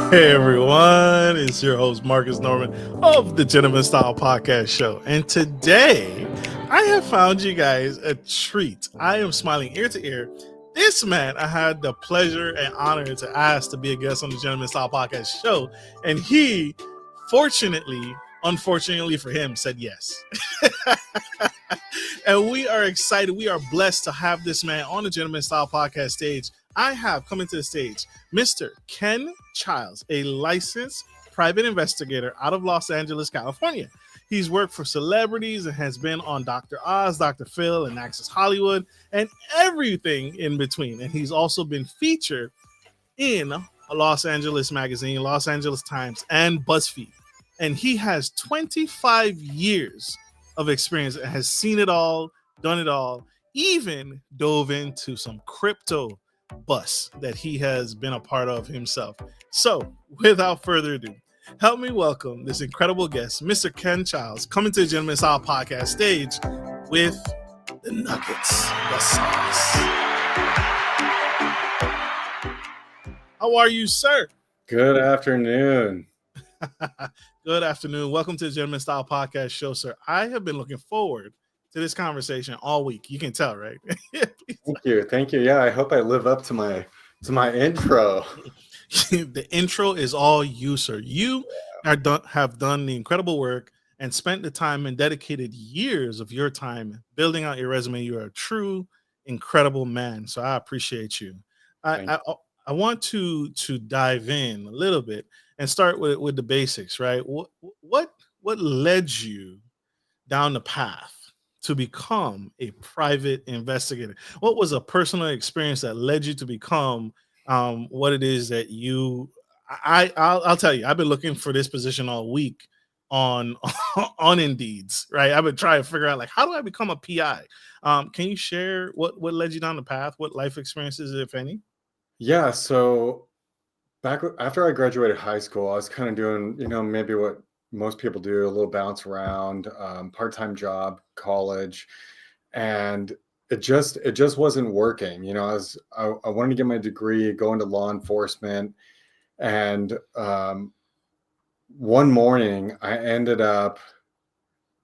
Hey everyone, it's your host Marcus Norman of the Gentleman Style Podcast Show. And today I have found you guys a treat. I am smiling ear to ear. This man I had the pleasure and honor to ask to be a guest on the Gentleman Style Podcast Show. And he, unfortunately for him, said yes. And we are excited. We are blessed to have this man on the Gentleman Style Podcast stage. I have coming to the stage Mr. Ken Childs, a licensed private investigator out of Los Angeles, California. He's worked for celebrities and has been on Dr. Oz, Dr. Phil, and Access Hollywood, and everything in between. And he's also been featured in a Los Angeles magazine, Los Angeles Times, and BuzzFeed. And he has 25 years of experience and has seen it all, done it all, even dove into some crypto bus that he has been a part of himself. So, without further ado, help me welcome this incredible guest, Mr. Ken Childs, coming to the Gentleman Style Podcast stage with the nuggets, the sauce. How are you, sir? Good afternoon. Good afternoon. Welcome to the Gentleman Style Podcast Show, sir. I have been looking forward to this conversation all week. You can tell, right? Thank you. Yeah, I hope I live up to my intro. The intro is all you, sir. You have done the incredible work and spent the time and dedicated years of your time building out your resume. You are a true, incredible man. So I appreciate you. I want to dive in a little bit and start with the basics, right? What led you down the path to become a private investigator? What was a personal experience that led you to become what it is that you? I'll tell you. I've been looking for this position all week on on Indeeds, right? I've been trying to figure out like how do I become a PI? Can you share what led you down the path? What life experiences, if any? Yeah, so back after I graduated high school, I was kind of doing, maybe what most people do, a little bounce around, part-time job, college, and it just wasn't working. I wanted to get my degree, go into law enforcement, and one morning I ended up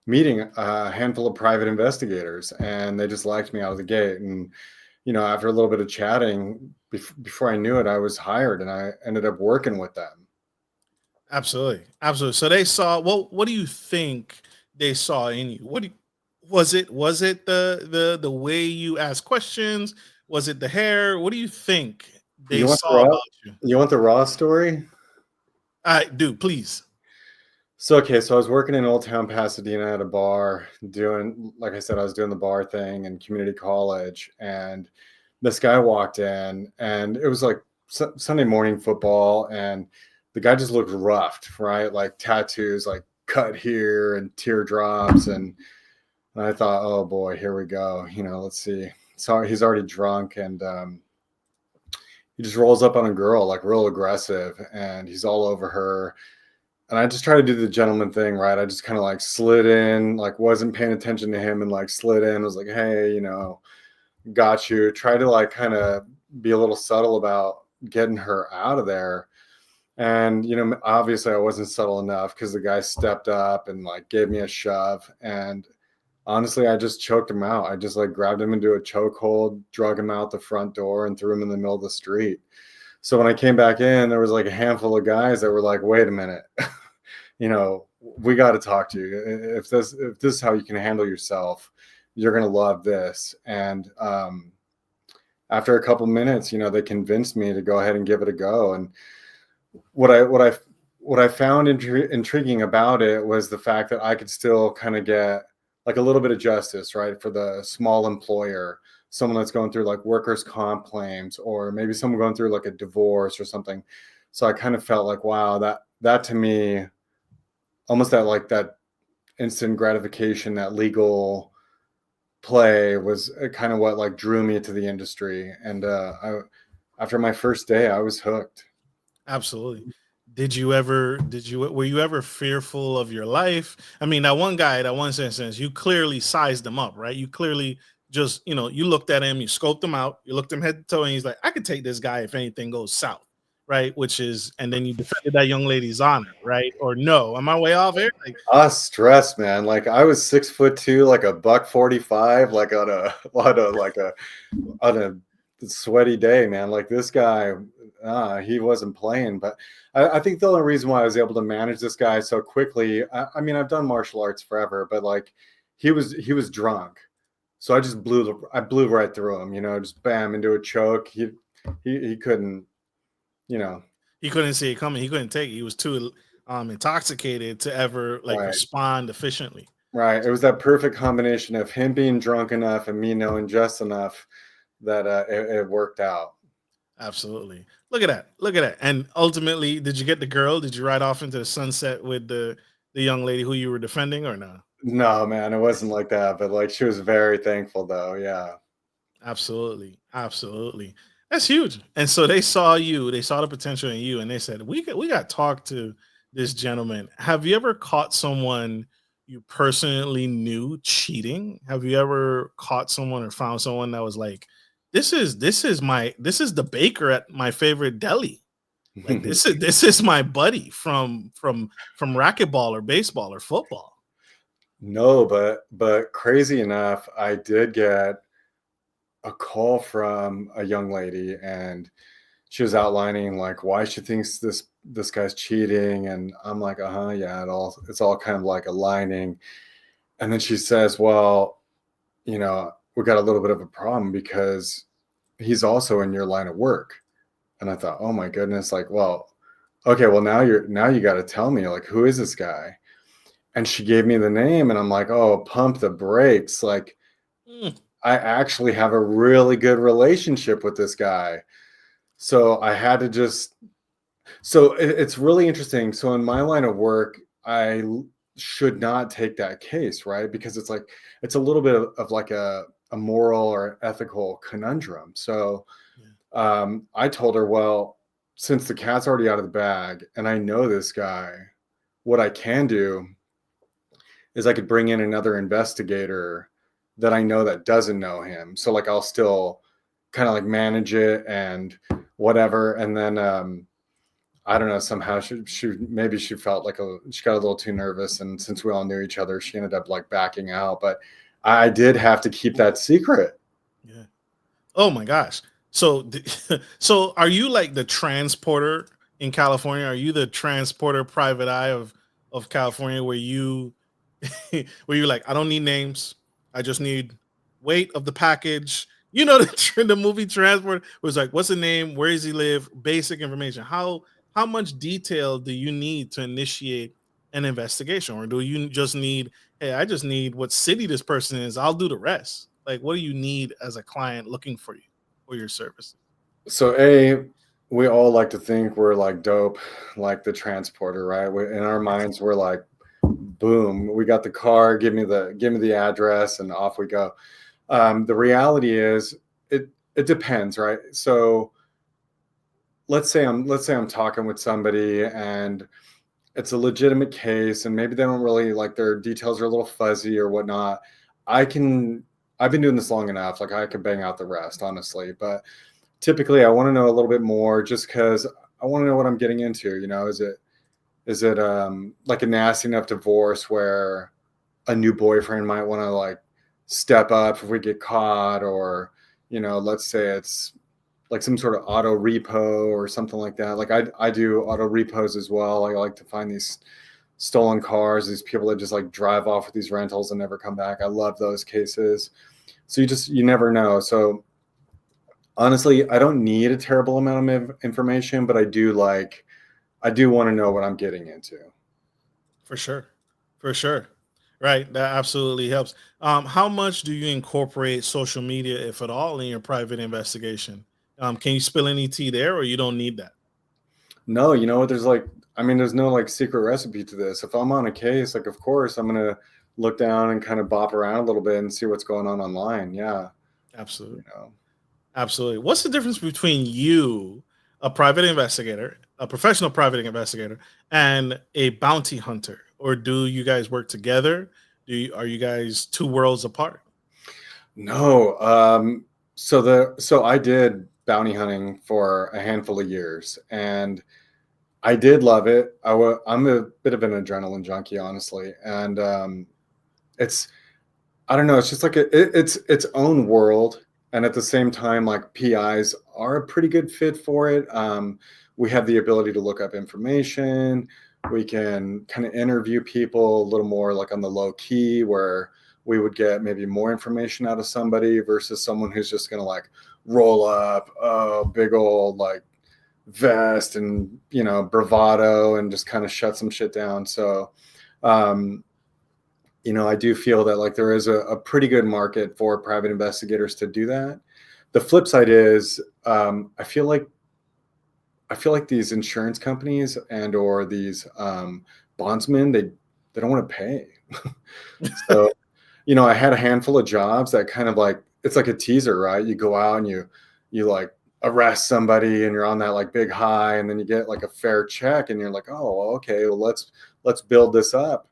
meeting a handful of private investigators, and they just liked me out of the gate. And after a little bit of chatting, before I knew it, I was hired, and I ended up working with them. Absolutely. So they saw. Well, what do you think they saw in you? Was it the way you ask questions? Was it the hair? What do you think they saw about you? You want the raw story? I do, please. So I was working in Old Town Pasadena at a bar doing, like I said, I was doing the bar thing in community college, and this guy walked in, and it was like Sunday morning football, and the guy just looked roughed, right? Like tattoos, like cut here and teardrops. And I thought, oh boy, here we go. Let's see. So he's already drunk, and he just rolls up on a girl, like real aggressive, and he's all over her. And I just try to do the gentleman thing, right? I just kind of like slid in, like wasn't paying attention to him, and like slid in, was like, hey, got you. Try to like kind of be a little subtle about getting her out of there. And, obviously I wasn't subtle enough because the guy stepped up and like gave me a shove. And honestly, I just choked him out. I just like grabbed him into a chokehold, drug him out the front door, and threw him in the middle of the street. So when I came back in, there was like a handful of guys that were like, wait a minute, we got to talk to you. If this is how you can handle yourself, you're going to love this. And after a couple minutes, they convinced me to go ahead and give it a go. And what I found intriguing about it was the fact that I could still kind of get like a little bit of justice, right, for the small employer, someone that's going through like workers' comp claims, or maybe someone going through like a divorce or something. So I kind of felt like, wow, that to me, almost that instant gratification, that legal play was kind of what like drew me to the industry. And after my first day, I was hooked. Absolutely. Were you ever fearful of your life? I mean, that one guy, that one instance, you clearly sized him up, right? You clearly just, you looked at him, you scoped him out, you looked him head to toe, and he's like, I could take this guy if anything goes south, right? Which is, and then you defended that young lady's honor, right? Or no? Am I way off here? Like, Stress, man. Like I was 6'2", like a buck 45, like on a on a sweaty day, man. Like this guy, he wasn't playing. But I think the only reason why I was able to manage this guy so quickly, I mean, I've done martial arts forever, but like he was drunk, so I blew right through him. Just bam into a choke. He couldn't, you know. he couldn't see it coming. He couldn't take it. He was too intoxicated to ever like Right. respond efficiently. Right. It was that perfect combination of him being drunk enough and me knowing just enough that it worked out. Absolutely. Look at that. Look at that. And ultimately, did you get the girl? Did you ride off into the sunset with the young lady who you were defending, or no? No, man, it wasn't like that. But like, she was very thankful, though. Yeah. Absolutely. Absolutely. That's huge. And so they saw you, they saw the potential in you, and they said, we got to talk to this gentleman. Have you ever caught someone you personally knew cheating? Have you ever caught someone or found someone that was like, this is the baker at my favorite deli. Like this is my buddy from racquetball or baseball or football. No, but crazy enough, I did get a call from a young lady, and she was outlining like why she thinks this guy's cheating, and I'm like, yeah, it's all kind of like aligning. And then she says, well, we got a little bit of a problem because he's also in your line of work. And I thought, oh my goodness, like, well, okay, well, now you got to tell me, like, who is this guy? And she gave me the name, and I'm like, oh, pump the brakes. Like, Mm, I actually have a really good relationship with this guy. So I had to so it's really interesting. So in my line of work, should not take that case, right? Because it's a little bit of like a moral or ethical conundrum. So yeah. I told her, well, since the cat's already out of the bag and I know this guy, what I can do is I could bring in another investigator that I know that doesn't know him. So like I'll still kind of like manage it and whatever. And then I don't know, somehow she felt like she got a little too nervous, and since we all knew each other, she ended up like backing out. But I did have to keep that secret. Yeah. Oh my gosh. So so are you like the transporter in California? Are you the transporter private eye of California where you where you're like, I don't need names. I just need weight of the package. You know the movie Transport was like, what's the name? Where does he live? Basic information. How much detail do you need to initiate an investigation, or do you just need, hey, I just need what city this person is. I'll do the rest. Like, what do you need as a client looking for you or your services? So we all like to think we're like dope, like the transporter, right? In our minds, we're like, boom, we got the car. Give me the address, and off we go. The reality is, it depends, right? So let's say I'm talking with somebody, and it's a legitimate case, and maybe they don't really like, their details are a little fuzzy or whatnot. I can I've been doing this long enough, like I could bang out the rest, honestly. But typically I want to know a little bit more, just because I want to know what I'm getting into. Is it like a nasty enough divorce where a new boyfriend might want to like step up if we get caught, or let's say it's like some sort of auto repo or something like that. Like I do auto repos as well. I like to find these stolen cars, these people that just like drive off with these rentals and never come back. I love those cases. So you never know. So honestly, I don't need a terrible amount of information, but I do want to know what I'm getting into. For sure. For sure. Right. That absolutely helps. How much do you incorporate social media, if at all, in your private investigation? Can you spill any tea there, or you don't need that? No, you know what? There's no like secret recipe to this. If I'm on a case, like, of course, I'm going to look down and kind of bop around a little bit and see what's going on online. Yeah. Absolutely. You know, Absolutely. What's the difference between you, a private investigator, a professional private investigator, and a bounty hunter? Or do you guys work together? Are you guys two worlds apart? no. So I did. bounty hunting for a handful of years, and I did love it. I'm a bit of an adrenaline junkie, honestly, and it's I don't know. It's just like it's its own world, and at the same time, like PIs are a pretty good fit for it. We have the ability to look up information. We can kind of interview people a little more like on the low key, where we would get maybe more information out of somebody versus someone who's just going to like roll up a big old like vest and bravado and just kind of shut some shit down. So um, I do feel that like there is a pretty good market for private investigators to do that. The flip side is I feel like these insurance companies and or these bondsmen, they don't want to pay. So I had a handful of jobs that kind of like, it's like a teaser, right? You go out and you like arrest somebody and you're on that like big high, and then you get like a fair check and you're like, oh, okay, well, let's build this up.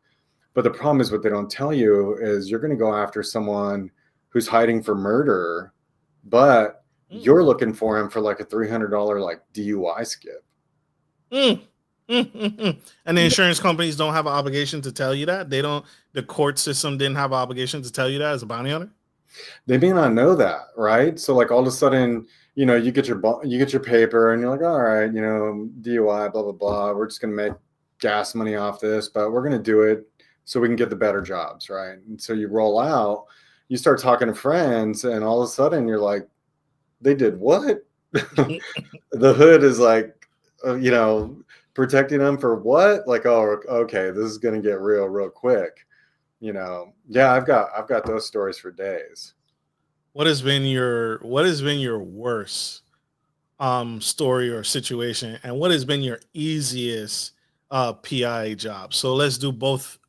But the problem is, what they don't tell you is you're going to go after someone who's hiding for murder, but you're looking for him for like a $300 like DUI skip. And the insurance companies don't have an obligation to tell you that. The court system didn't have an obligation to tell you that as a bounty hunter. They may not know that, right? So like all of a sudden, you get your paper and you're like, all right, DUI, blah blah blah. We're just going to make gas money off this, but we're going to do it so we can get the better jobs, right? And so you roll out, you start talking to friends, and all of a sudden you're like, they did what? The hood is like, protecting them for what? Like, oh, okay, this is going to get real quick. Yeah, I've got those stories for days. What has been your worst story or situation, and what has been your easiest PI job? So let's do both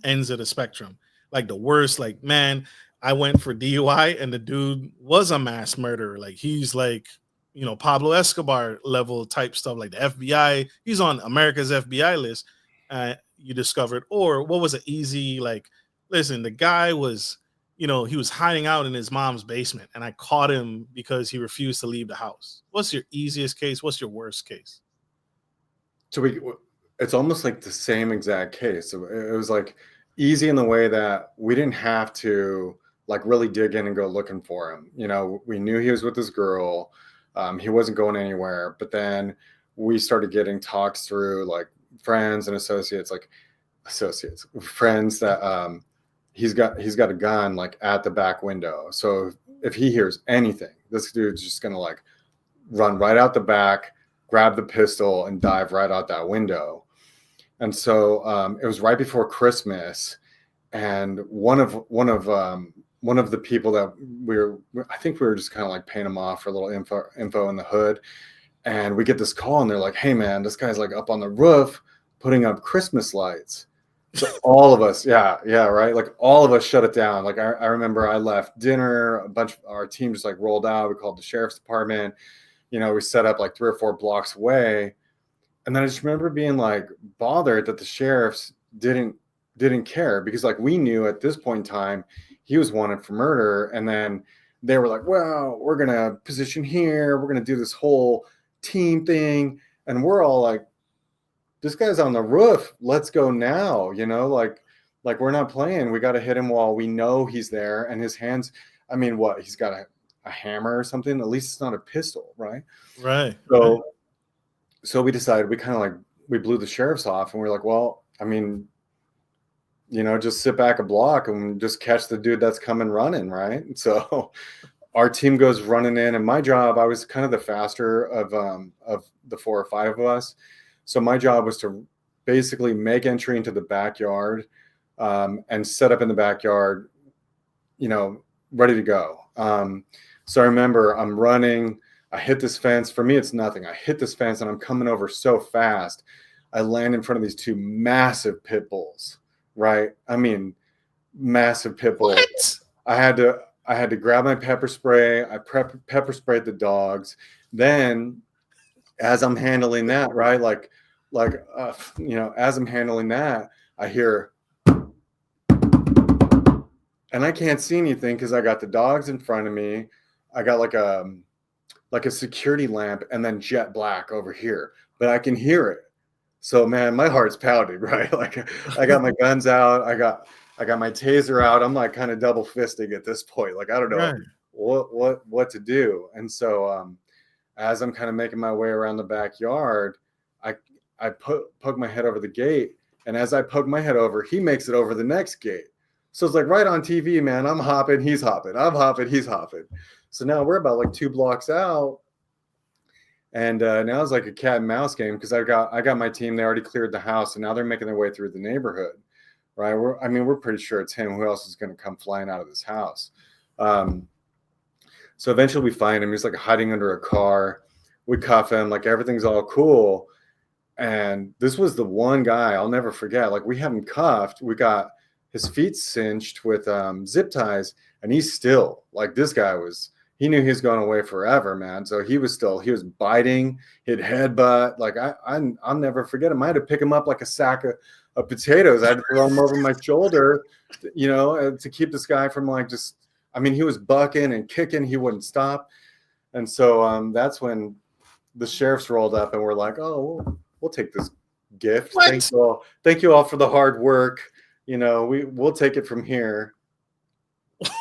ends of the spectrum. Like the worst, like, man, I went for DUI and the dude was a mass murderer. Like he's like, Pablo Escobar level type stuff, like the FBI. He's on America's FBI list. You discovered, or what was an easy, like, listen, the guy was, he was hiding out in his mom's basement and I caught him because he refused to leave the house. What's your easiest case? What's your worst case? So it's almost like the same exact case. So it was like easy in the way that we didn't have to like really dig in and go looking for him. We knew he was with this girl. He wasn't going anywhere, but then we started getting talks through like friends and friends that he's got a gun like at the back window. So if he hears anything, this dude's just gonna like run right out the back, grab the pistol, and dive right out that window. And so it was right before Christmas, and one of the people that I think we were just kind of like paying them off for a little info in the hood, and we get this call, and they're like, "Hey man, this guy's like up on the roof putting up Christmas lights." So all of us, yeah, right. Like all of us shut it down. Like I remember I left dinner, a bunch of our team just like rolled out. We called the sheriff's department. We set up like 3 or 4 blocks away. And then I just remember being like bothered that the sheriffs didn't care, because like we knew at this point in time he was wanted for murder. And then they were like, well, we're going to position here. We're going to do this whole team thing. And we're all like, this guy's on the roof. Let's go now. Like we're not playing. We got to hit him while we know he's there. And his hands, I mean, what? He's got a hammer or something. At least it's not a pistol, right? Right. So we decided we blew the sheriffs off, and we're like, well, I mean, just sit back a block and just catch the dude that's coming running, right? So our team goes running in, and my job, I was kind of the faster of the 4 or 5 of us. So my job was to basically make entry into the backyard and set up in the backyard, ready to go. So I remember I'm running. I hit this fence. For me, it's nothing. I hit this fence and I'm coming over so fast. I land in front of these 2 massive pit bulls, right? I mean, massive pit bulls. What? I had to grab my pepper spray. I pepper sprayed the dogs. Then as I'm handling that, right? As I'm handling that, I hear, and I can't see anything because I got the dogs in front of me. I got like a like a security lamp and then jet black over here, but I can hear it. So man, my heart's pounding, right? Like I got my guns out, I got my taser out. I'm like kind of double fisting at this point. Like I don't know Right. what to do. And so as I'm kind of making my way around the backyard, I poke my head over the gate, and as I poke my head over, he makes it over the next gate. So it's like right on TV, man. I'm hopping, he's hopping. I'm hopping, he's hopping. So now we're about like 2 blocks out, and now it's like a cat and mouse game because I got my team. They already cleared the house, and now they're making their way through the neighborhood. Right? We're pretty sure it's him. Who else is going to come flying out of this house? So eventually we find him. He's like hiding under a car. We cuff him. Like everything's all cool. And this was the one guy I'll never forget. Like we have him cuffed. We got his feet cinched with zip ties, and he's still like this guy was. He knew he was going away forever, man. So he was biting, he'd headbutt. Like I'll never forget him. I had to pick him up like a sack of potatoes. I had to throw him over my shoulder, to keep this guy from like just. I mean, he was bucking and kicking. He wouldn't stop. And so that's when the sheriffs rolled up and were like, "Oh, we'll take this gift. What? Thank you all for the hard work. We'll take it from here."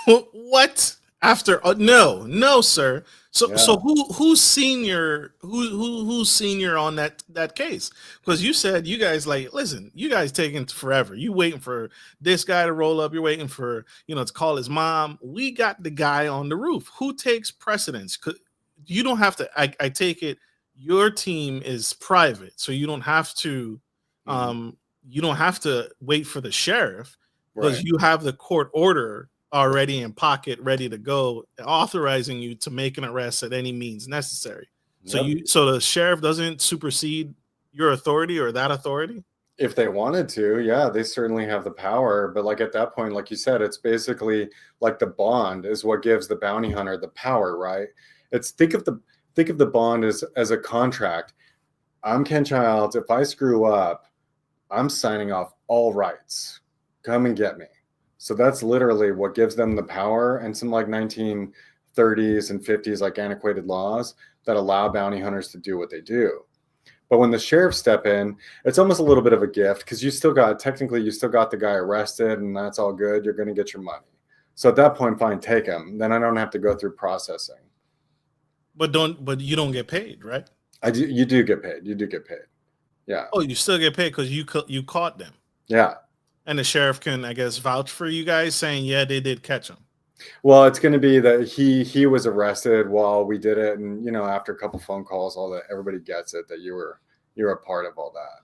What? After no, sir. So Yeah. so who's senior? Who's senior on that case? Because you said you guys like listen. You guys taking forever. You waiting for this guy to roll up. You're waiting for to call his mom. We got the guy on the roof. Who takes precedence? You don't have to. I take it. Your team is private, so you don't have to. You don't have to wait for the sheriff because Right. you have the court order already in pocket, ready to go, authorizing you to make an arrest at any means necessary. Yep. So the sheriff doesn't supersede your authority or that authority. If they wanted to, yeah, they certainly have the power. But like at that point, like you said, it's basically like the bond is what gives the bounty hunter the power, right? It's think of the bond as a contract. I'm Ken Childs. If I screw up, I'm signing off all rights. Come and get me. So that's literally what gives them the power, and some like 1930s and 50s like antiquated laws that allow bounty hunters to do what they do. But when the sheriffs step in, it's almost a little bit of a gift because you still got the guy arrested, and that's all good. You're going to get your money. So at that point, fine, take him. Then I don't have to go through processing. But you don't get paid, right? I do. You do get paid. You do get paid. Yeah. Oh, you still get paid because you caught them. Yeah. And the sheriff can, I guess, vouch for you guys saying, yeah, they did catch him. Well, it's going to be that he was arrested while we did it, and after a couple phone calls, all that, everybody gets it that you were a part of all that.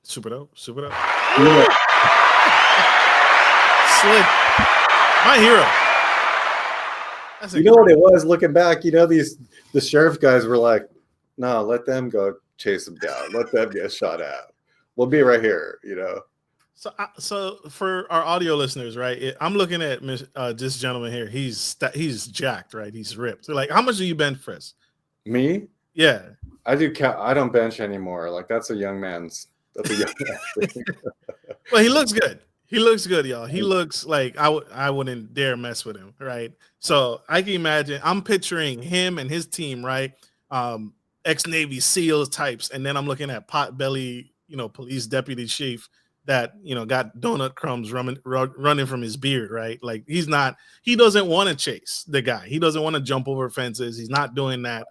Super dope. Yeah. Slick, my hero. You know what it was looking back? The sheriff guys were like, "No, let them go chase him down. Let them get shot at. We'll be right here." So for our audio listeners, right? I'm looking at this gentleman here. He's jacked, right? He's ripped. They're like, how much do you bench press? Me? Yeah, I do. I don't bench anymore. Like that's a young man's. That's a young man's thing. Well, he looks good. He looks good, y'all. He looks like I wouldn't dare mess with him, right? So I can imagine. I'm picturing him and his team, right? Ex-Navy SEALs types, and then I'm looking at Potbelly, police deputy chief that got donut crumbs running from his beard, right? Like he doesn't want to chase the guy. He doesn't want to jump over fences. He's not doing that.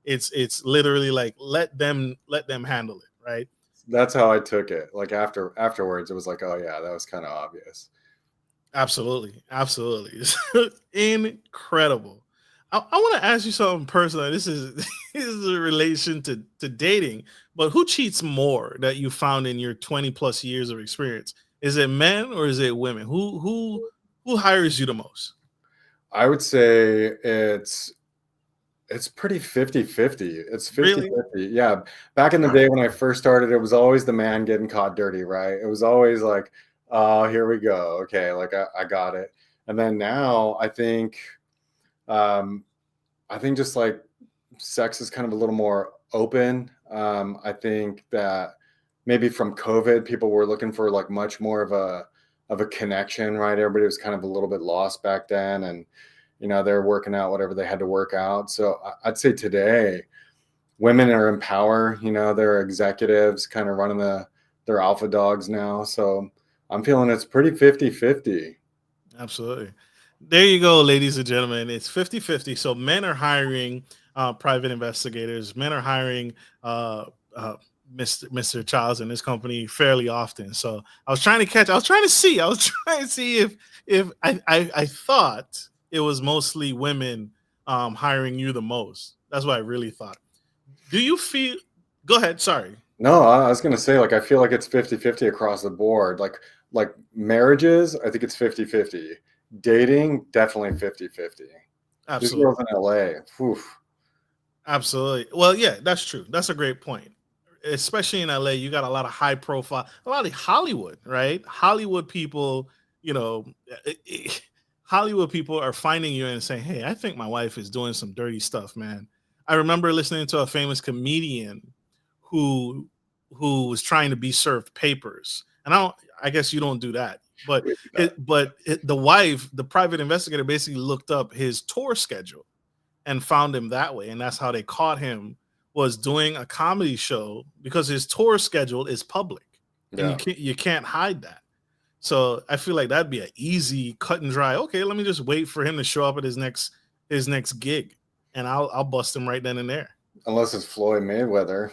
It's literally like let them handle it, right? That's how I took it. Like afterwards, it was like, oh yeah, that was kind of obvious. Absolutely. Incredible. I want to ask you something personal. This is a relation to dating, but who cheats more that you found in your 20 plus years of experience? Is it men or is it women? Who hires you the most? I would say it's pretty 50-50. It's 50-50. Really? Yeah. Back in the day when I first started, it was always the man getting caught dirty, right? It was always like, oh, here we go. Okay, like I got it. And then now I think just like sex is kind of a little more open. I think that maybe from COVID, people were looking for like much more of a connection, right? Everybody was kind of a little bit lost back then, and they're working out whatever they had to work out. So I'd say today, women are in power. They're executives kind of running they're alpha dogs now. So I'm feeling it's pretty 50-50. Absolutely. There you go, ladies and gentlemen. It's 50-50. So men are hiring private investigators. Men are hiring uh, uh, Mr. Childs and his company fairly often. So I was trying to see if I thought it was mostly women hiring you the most. That's what I really thought. Do you feel? Go ahead. Sorry. No, I was going to say, like, I feel like it's 50-50 across the board. Like marriages, I think it's 50-50. Dating, definitely 50-50. These Absolutely. girls in LA, oof. Absolutely. Well, yeah, that's true. That's a great point. Especially in LA, you got a lot of high profile, a lot of Hollywood, right? Hollywood people, you know, Hollywood people are finding you and saying, "Hey, I think my wife is doing some dirty stuff, man." I remember listening to a famous comedian who was trying to be served papers, and I guess you don't do that, but We do that. the wife, the private investigator, basically looked up his tour schedule and found him that way, and that's how they caught him, was doing a comedy show because his tour schedule is public and Yeah. you can't hide that. So I feel like that'd be an easy cut and dry. Okay, let me just wait for him to show up at his next gig, and I'll bust him right then and there. Unless it's Floyd Mayweather.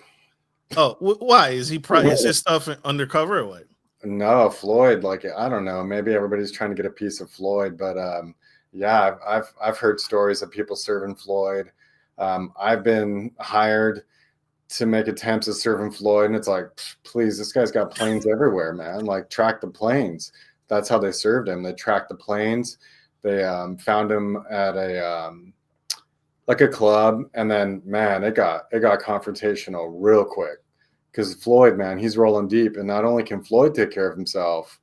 Oh, why is his stuff undercover or what? No, Floyd, like, I don't know, maybe everybody's trying to get a piece of Floyd, but yeah, I've heard stories of people serving Floyd. I've been hired to make attempts at serving Floyd, and it's like, please, this guy's got planes everywhere, man. Like, track the planes. That's how they served him. They tracked the planes. They found him at a club, and then, man, it got confrontational real quick. Because Floyd, man, he's rolling deep, and not only can Floyd take care of himself,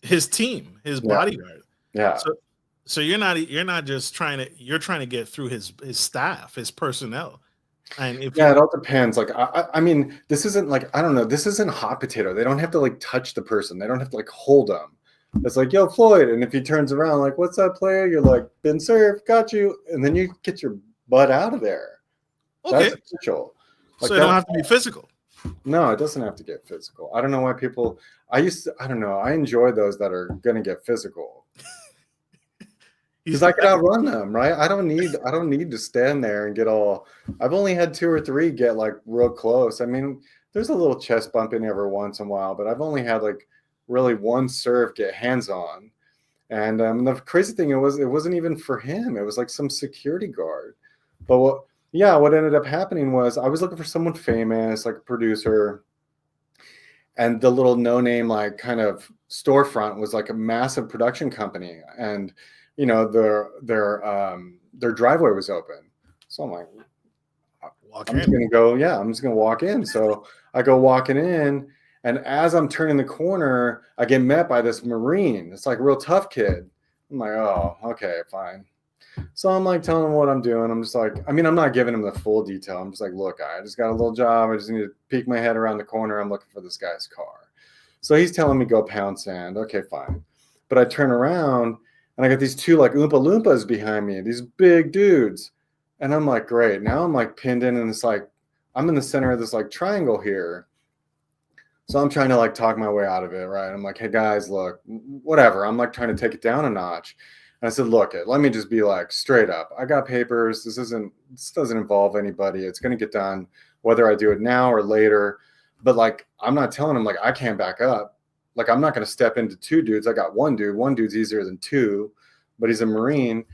His team, his yeah, bodyguard. yeah, So you're not just you're trying to get through his staff, his personnel. And if yeah. you It all depends. Like, I mean, this isn't like, I don't know. This isn't hot potato. They don't have to like touch the person. They don't have to like hold them. It's like, yo, Floyd, and if he turns around, like, what's that, player? You're like, been served, got you, and then you get your butt out of there. okay, That's official. Like so it don't that. have to be physical. No, it doesn't have to get physical. I don't know why people. I don't know. I enjoy those that are gonna get physical because I could outrun them, right? I don't need to stand there and get all. I've only had 2 or 3 get like real close. I mean, there's a little chest bumping every once in a while, but I've only had like really one serve get hands on. And the crazy thing, it wasn't even for him. It was like some security guard. But what ended up happening was I was looking for someone famous, like a producer, and the little no-name like kind of storefront was like a massive production company, and their driveway was open. So I'm like, Walk I'm just in. gonna go, yeah, I'm just gonna walk in. So I go walking in, and as I'm turning the corner, I get met by this Marine. It's like a real tough kid. I'm like, oh, okay, fine. So I'm like telling him what I'm doing. I'm just like, I mean, I'm not giving him the full detail. I'm just like, look, I just got a little job. I just need to peek my head around the corner. I'm looking for this guy's car. So he's telling me go pound sand. Okay, fine. But I turn around and I got these 2 like Oompa Loompas behind me, these big dudes. And I'm like, great. Now I'm like pinned in, and it's like I'm in the center of this like triangle here. So I'm trying to like talk my way out of it, right? I'm like, hey guys, look, whatever. I'm like trying to take it down a notch. And I said, look, let me just be like straight up. I got papers. This doesn't involve anybody. It's gonna get done, whether I do it now or later. But like, I'm not telling them like I can't back up. Like, I'm not gonna step into 2 dudes. I got 1 dude. 1 dude's easier than 2, but he's a Marine.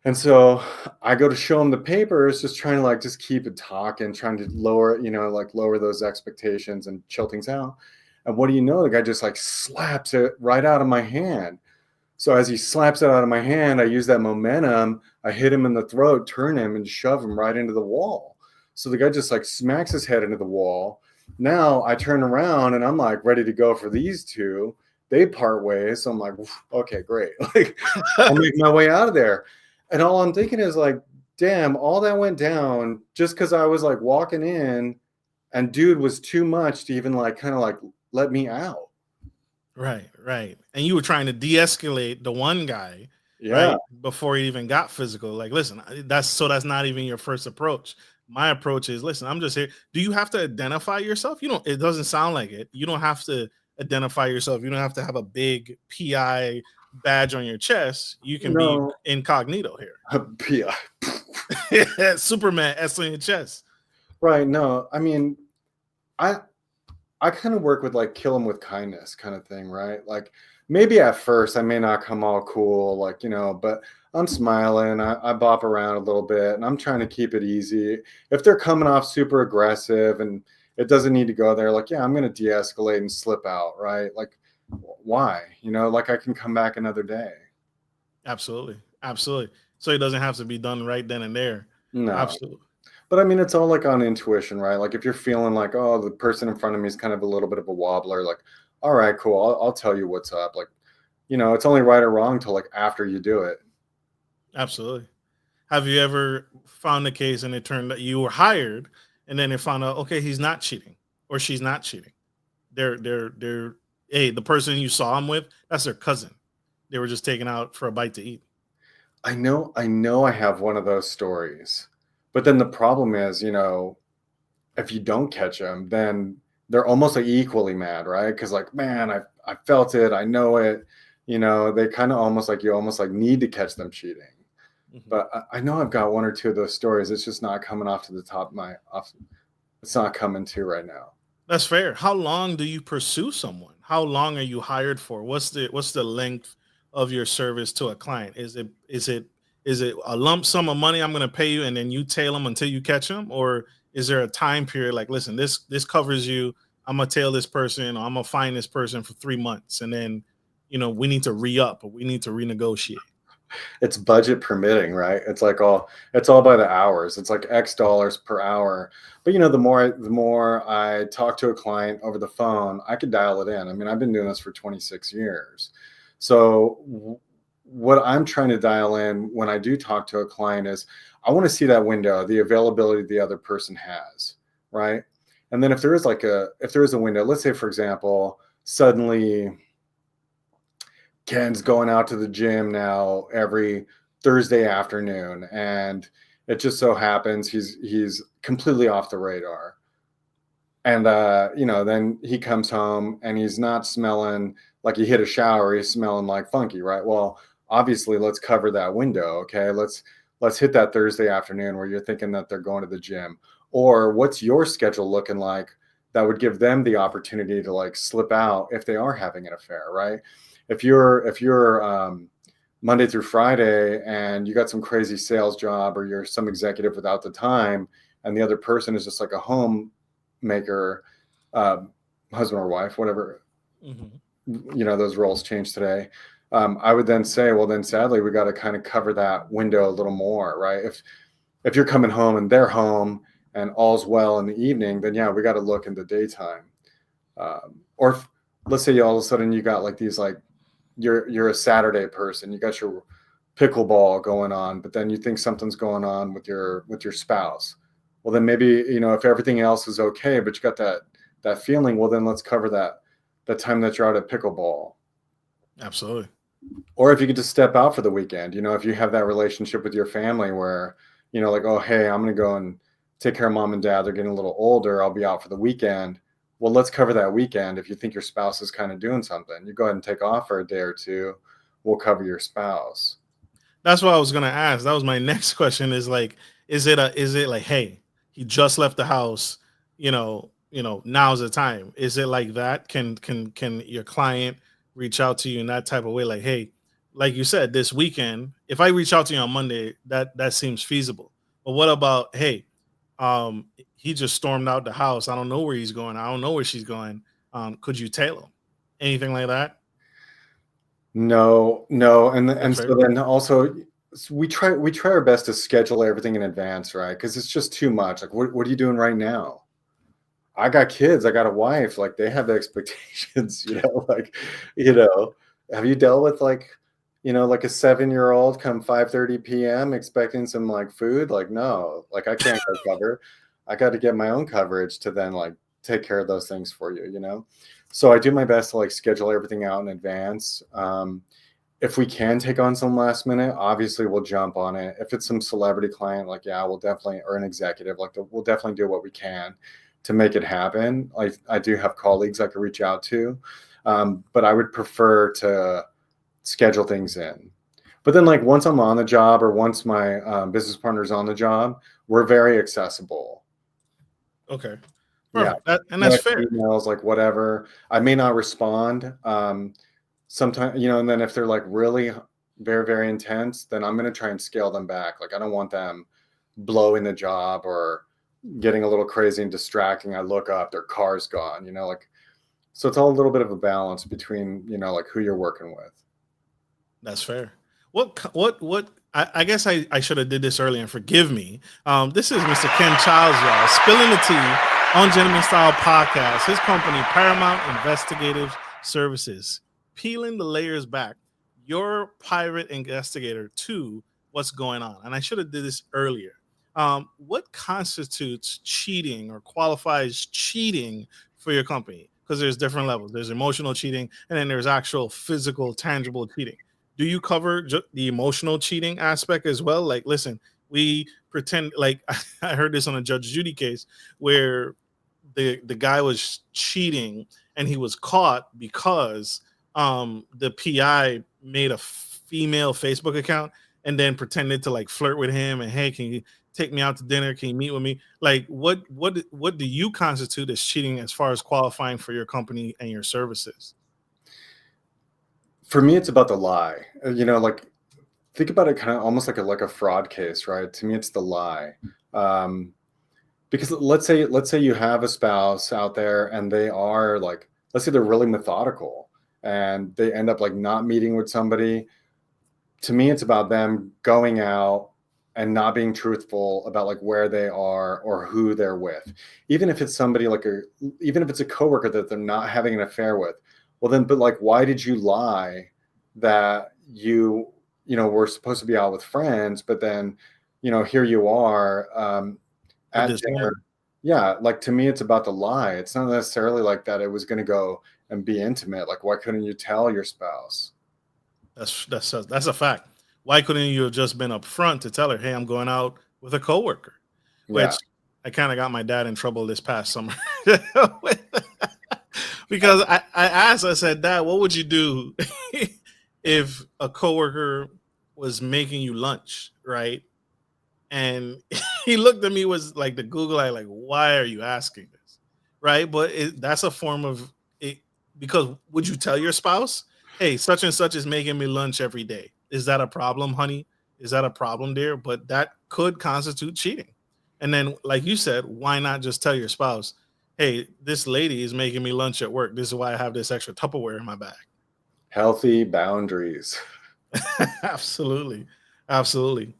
And so I go to show him the papers, just trying to like just keep it talking, trying to lower those expectations and chill things out. And what do you know? The guy just like slaps it right out of my hand. So as he slaps it out of my hand, I use that momentum. I hit him in the throat, turn him, and shove him right into the wall. So the guy just like smacks his head into the wall. Now I turn around and I'm like ready to go for these 2. They part ways. So I'm like, okay, great. Like, I'll make my way out of there. And all I'm thinking is like, damn, all that went down just because I was like walking in, and dude was too much to even like kind of like let me out. Right. And you were trying to de-escalate the one guy, Yeah. right? Before he even got physical. Like, listen, that's not even your first approach. My approach is, listen, I'm just here. Do you have to identify yourself? You don't, it doesn't sound like it. You don't have to identify yourself. You don't have to have a big PI badge on your chest. You can be No. incognito here. Yeah. Superman S on your chest. Right. No, I mean, I I kind of work with like kill them with kindness kind of thing, right? Like maybe at first I may not come all cool, like, but I'm smiling, I bop around a little bit and I'm trying to keep it easy. If they're coming off super aggressive and it doesn't need to go there, like, yeah, I'm going to de escalate and slip out, right? Like, why? Like I can come back another day. Absolutely. Absolutely. So it doesn't have to be done right then and there. No. Absolutely. But I mean, it's all like on intuition, right? Like if you're feeling like, oh, the person in front of me is kind of a little bit of a wobbler, like, all right, cool, I'll tell you what's up. Like, it's only right or wrong till like after you do it. Absolutely. Have you ever found a case and it turned out you were hired and then it found out, okay, he's not cheating or she's not cheating. They're hey, the person you saw him with, that's their cousin. They were just taken out for a bite to eat. I know I have one of those stories. But then the problem is, if you don't catch them, then they're almost like equally mad, right? Because like, man, I felt it, I know it. They kind of almost like you almost like need to catch them cheating. Mhm. But I know I've got one or two of those stories. It's just not coming off to the top of my off. It's not coming to right now. That's fair. How long do you pursue someone? How long are you hired for? What's the length of your service to a client? Is it a lump sum of money I'm going to pay you and then you tail them until you catch them, or is there a time period like, listen, this covers you. I'm gonna tail this person, or I'm gonna find this person for 3 months, and then we need to re up or we need to renegotiate. It's budget permitting, right? It's all by the hours. It's like X dollars per hour. But the more I talk to a client over the phone, I could dial it in. I mean, I've been doing this for 26 years. So what I'm trying to dial in when I do talk to a client is I want to see that window, the availability the other person has, right? And then if there is a window, let's say for example, suddenly Ken's going out to the gym now every Thursday afternoon, and it just so happens he's completely off the radar. And then he comes home and he's not smelling like he hit a shower. He's smelling like funky, right? Well, obviously, let's cover that window. Okay, let's hit that Thursday afternoon where you're thinking that they're going to the gym. Or what's your schedule looking like that would give them the opportunity to like slip out if they are having an affair, right? If you're Monday through Friday and you got some crazy sales job or you're some executive without the time and the other person is just like a homemaker, uh, husband or wife, whatever, Mhm. those roles change today. I would then say, well, then sadly, we got to kind of cover that window a little more, right? If you're coming home and they're home and all's well in the evening, then yeah, we got to look in the daytime. Or let's say all of a sudden you got like these like you're a Saturday person, you got your pickleball going on, but then you think something's going on with your spouse. Well, then maybe if everything else is okay, but you got that feeling, well, then let's cover that time that you're out at pickleball. Absolutely. Or if you could just step out for the weekend, if you have that relationship with your family where like, oh hey, I'm gonna go and take care of mom and dad, they're getting a little older, I'll be out for the weekend. Well, let's cover that weekend. If you think your spouse is kind of doing something, you go ahead and take off for a day or two, we'll cover your spouse. That's what I was gonna ask. That was my next question. Is like, is it like, hey, he just left the house, now's the time. Is it like that? Can your client reach out to you in that type of way? Like, hey, like you said, this weekend, if I reach out to you on Monday, that seems feasible. But what about, hey, he just stormed out the house. I don't know where he's going. I don't know where she's going. Could you tail him? Anything like that? No, no, and That's and so fair. then also we try our best to schedule everything in advance, right? Because it's just too much. Like, what are you doing right now? I got kids, I got a wife, like they have expectations, like, you know, have you dealt with like, like a 7-year-old come 5:30 p.m. expecting some like food? Like, no, like I can't go cover. I got to get my own coverage to then like take care of those things for you, So I do my best to like schedule everything out in advance. if we can take on some last minute, obviously we'll jump on it. If it's some celebrity client, like, yeah, we'll definitely, or an executive, like we'll definitely do what we can to make it happen. I do have colleagues I could reach out to, but I would prefer to schedule things in. But then, like, once I'm on the job or once my business partner's on the job, we're very accessible. Okay. Yeah, Perfect. And that's fair. emails, like whatever. I may not respond. Sometimes, and then if they're like really very, very intense, then I'm going to try and scale them back. Like, I don't want them blowing the job or getting a little crazy and distracting. I look up, their car's gone, like, so it's all a little bit of a balance between, like who you're working with. That's fair. What? I guess I should have did this earlier, and forgive me. This is Mr. Ken Childs, y'all, spilling the tea on Gentleman Style Podcast. His company, Paramount Investigative Services, peeling the layers back. Your private investigator to what's going on. And I should have did this earlier. What constitutes cheating or qualifies cheating for your company? Because there's different levels. There's emotional cheating, and then there's actual physical, tangible cheating. Do you cover the emotional cheating aspect as well? Like, listen, we pretend like I heard this on a Judge Judy case where the guy was cheating and he was caught because the PI made a female Facebook account and then pretended to like flirt with him and, hey, can you take me out to dinner? Can you meet with me? Like, what do you constitute as cheating as far as qualifying for your company and your services? For me, it's about the lie. Like, think about it kind of almost like a fraud case, right? To me, it's the lie. Because let's say you have a spouse out there and they are like, let's say they're really methodical and they end up like not meeting with somebody. To me, it's about them going out and not being truthful about like where they are or who they're with. Even if it's somebody even if it's a coworker that they're not having an affair with, well then, but like, why did you lie that were supposed to be out with friends, but then, here you are With at this dinner. woman. Yeah, like, to me, it's about the lie. It's not necessarily like that it was going to go and be intimate. Like, why couldn't you tell your spouse? That's a fact. Why couldn't you have just been upfront to tell her, hey, I'm going out with a coworker? Yeah. Which I kind of got my dad in trouble this past summer. Because I asked, I said, Dad, what would you do if a coworker was making you lunch, right? And he looked at me was like the Google eye, like, why are you asking this? Right. But that's a form of it, because would you tell your spouse, hey, such and such is making me lunch every day? Is that a problem, honey? Is that a problem there? But that could constitute cheating. And then, like you said, why not just tell your spouse, hey, this lady is making me lunch at work. This is why I have this extra Tupperware in my bag. Healthy boundaries. Absolutely. Absolutely.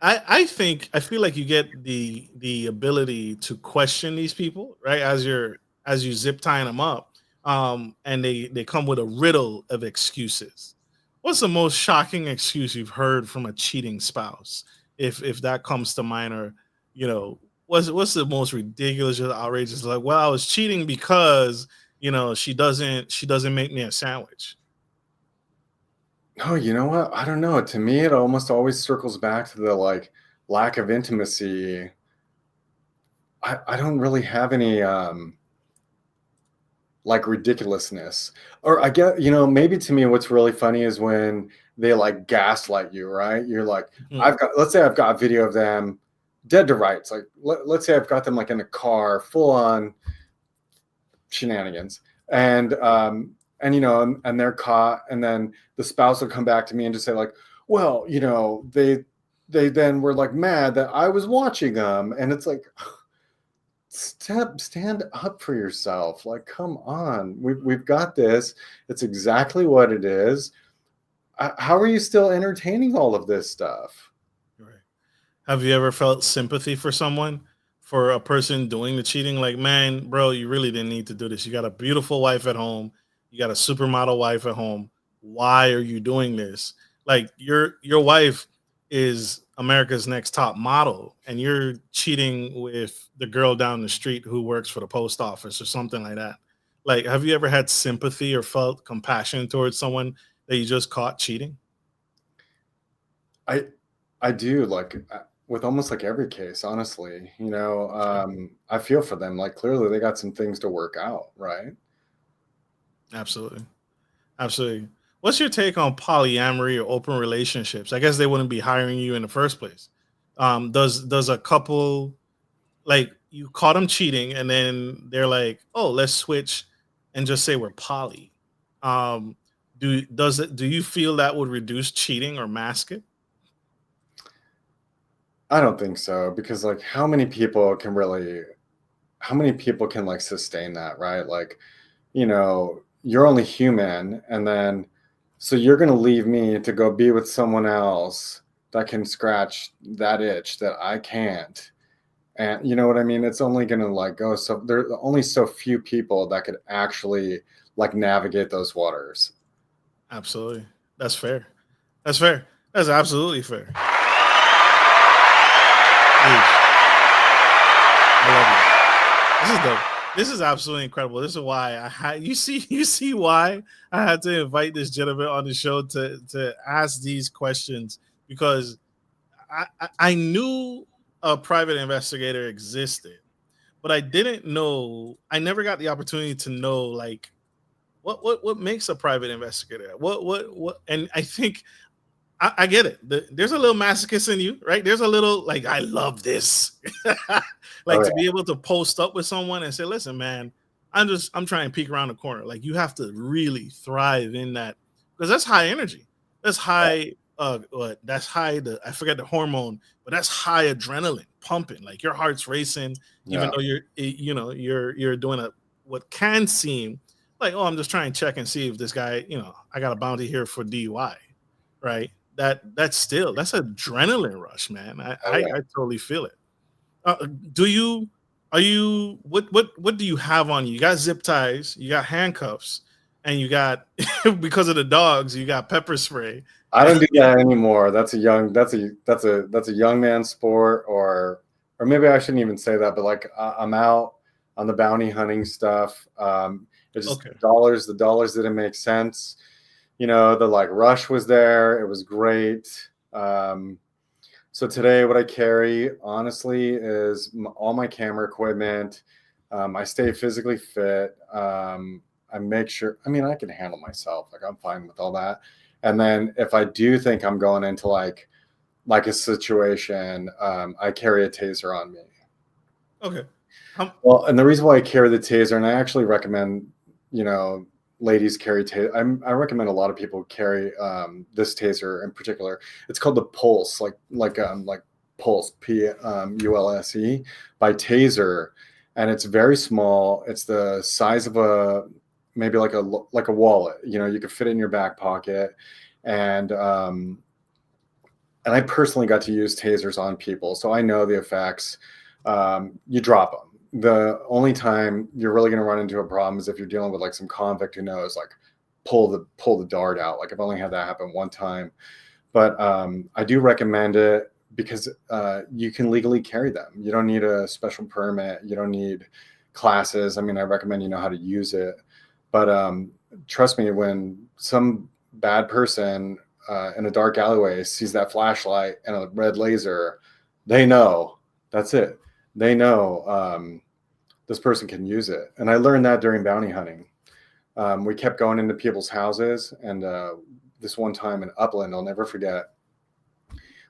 I feel like you get the ability to question these people, right? As you zip tying them up, and they come with a riddle of excuses. What's the most shocking excuse you've heard from a cheating spouse, if that comes to mind? Or, what's the most ridiculous or outrageous? Like, well, I was cheating because she doesn't make me a sandwich. No, you know what? I don't know. To me, it almost always circles back to the like lack of intimacy. I don't really have any like ridiculousness. Or I get, maybe to me what's really funny is when they like gaslight you, right? You're like, Mhm. let's say I've got a video of them dead to rights. Like, let's say I've got them like in a car, full on shenanigans. And they're caught, and then the spouse will come back to me and just say like, well, they then were like mad that I was watching them. And it's like, stand up for yourself. Like, come on, we've got this. It's exactly what it is. How are you still entertaining all of this stuff? Right. Have you ever felt sympathy for someone, for a person doing the cheating? Like, man, bro, you really didn't need to do this. You got a beautiful wife at home. You got a supermodel wife at home. Why are you doing this? Like, your wife is America's next top model, and you're cheating with the girl down the street who works for the post office or something like that. Like, have you ever had sympathy or felt compassion towards someone that you just caught cheating? I do, like, with almost like every case, honestly. Sure. I feel for them. Like, clearly they got some things to work out, right? Absolutely. Absolutely. What's your take on polyamory or open relationships? I guess they wouldn't be hiring you in the first place. Does a couple, like, you caught them cheating and then they're like, "Oh, let's switch and just say we're poly." Um, do you feel that would reduce cheating or mask it? I don't think so, because like how many people can like sustain that, right? Like, you're only human, and then so you're going to leave me to go be with someone else that can scratch that itch that I can't. And you know what I mean? It's only going to like go, so there are only so few people that could actually like navigate those waters. Absolutely. That's fair. That's fair. That's absolutely fair. Huge. I love you. This is dope. This is absolutely incredible. This is why you see you see why I had to invite this gentleman on the show to ask these questions, because I knew a private investigator existed, but I didn't know. I never got the opportunity to know, like, what makes a private investigator. What? And I think I get it. There's a little masochist in you, right? There's a little like, I love this, Oh like to yeah. be able to post up with someone and say, "Listen, man, I'm trying to peek around the corner." Like, you have to really thrive in that, because that's high energy. That's high. That's high. I forget the hormone, but that's high adrenaline pumping. Like, your heart's racing, even Yeah. though you're doing a what can seem like, oh, I'm just trying to check and see if this guy, I got a bounty here for DUI, right? That's adrenaline rush, man. I Oh I, yeah. I totally feel it. Do you are you what do you have on you? You got zip ties, you got handcuffs, and you got because of the dogs, you got pepper spray. I don't do that anymore. That's a young man sport, or maybe I shouldn't even say that, but like I'm out on the bounty hunting stuff. It's just Okay. the dollars didn't make sense. The like rush was there. It was great. So today, what I carry, honestly, is all my camera equipment. I stay physically fit. I make sure. I mean, I can handle myself. Like, I'm fine with all that. And then if I do think I'm going into like a situation, I carry a taser on me. Okay. Um, Well, and the reason why I carry the taser, and I actually recommend, you know, ladies carry taser. I recommend a lot of people carry this taser in particular. It's called the Pulse, like Pulse, Pulse, by Taser, and it's very small. It's the size of a maybe like a wallet. You could fit it in your back pocket, and I personally got to use tasers on people, so I know the effects. You drop them. The only time you're really going to run into a problem is if you're dealing with like some convict who knows like pull the dart out. Like, I've only had that happen one time, but I do recommend it because you can legally carry them. You don't need a special permit. You don't need classes. I mean, I recommend you know how to use it, but trust me, when some bad person in a dark alleyway sees that flashlight and a red laser, they know that's it. They know this person can use it. And I learned that during bounty hunting. We kept going into people's houses, and this one time in Upland, I'll never forget.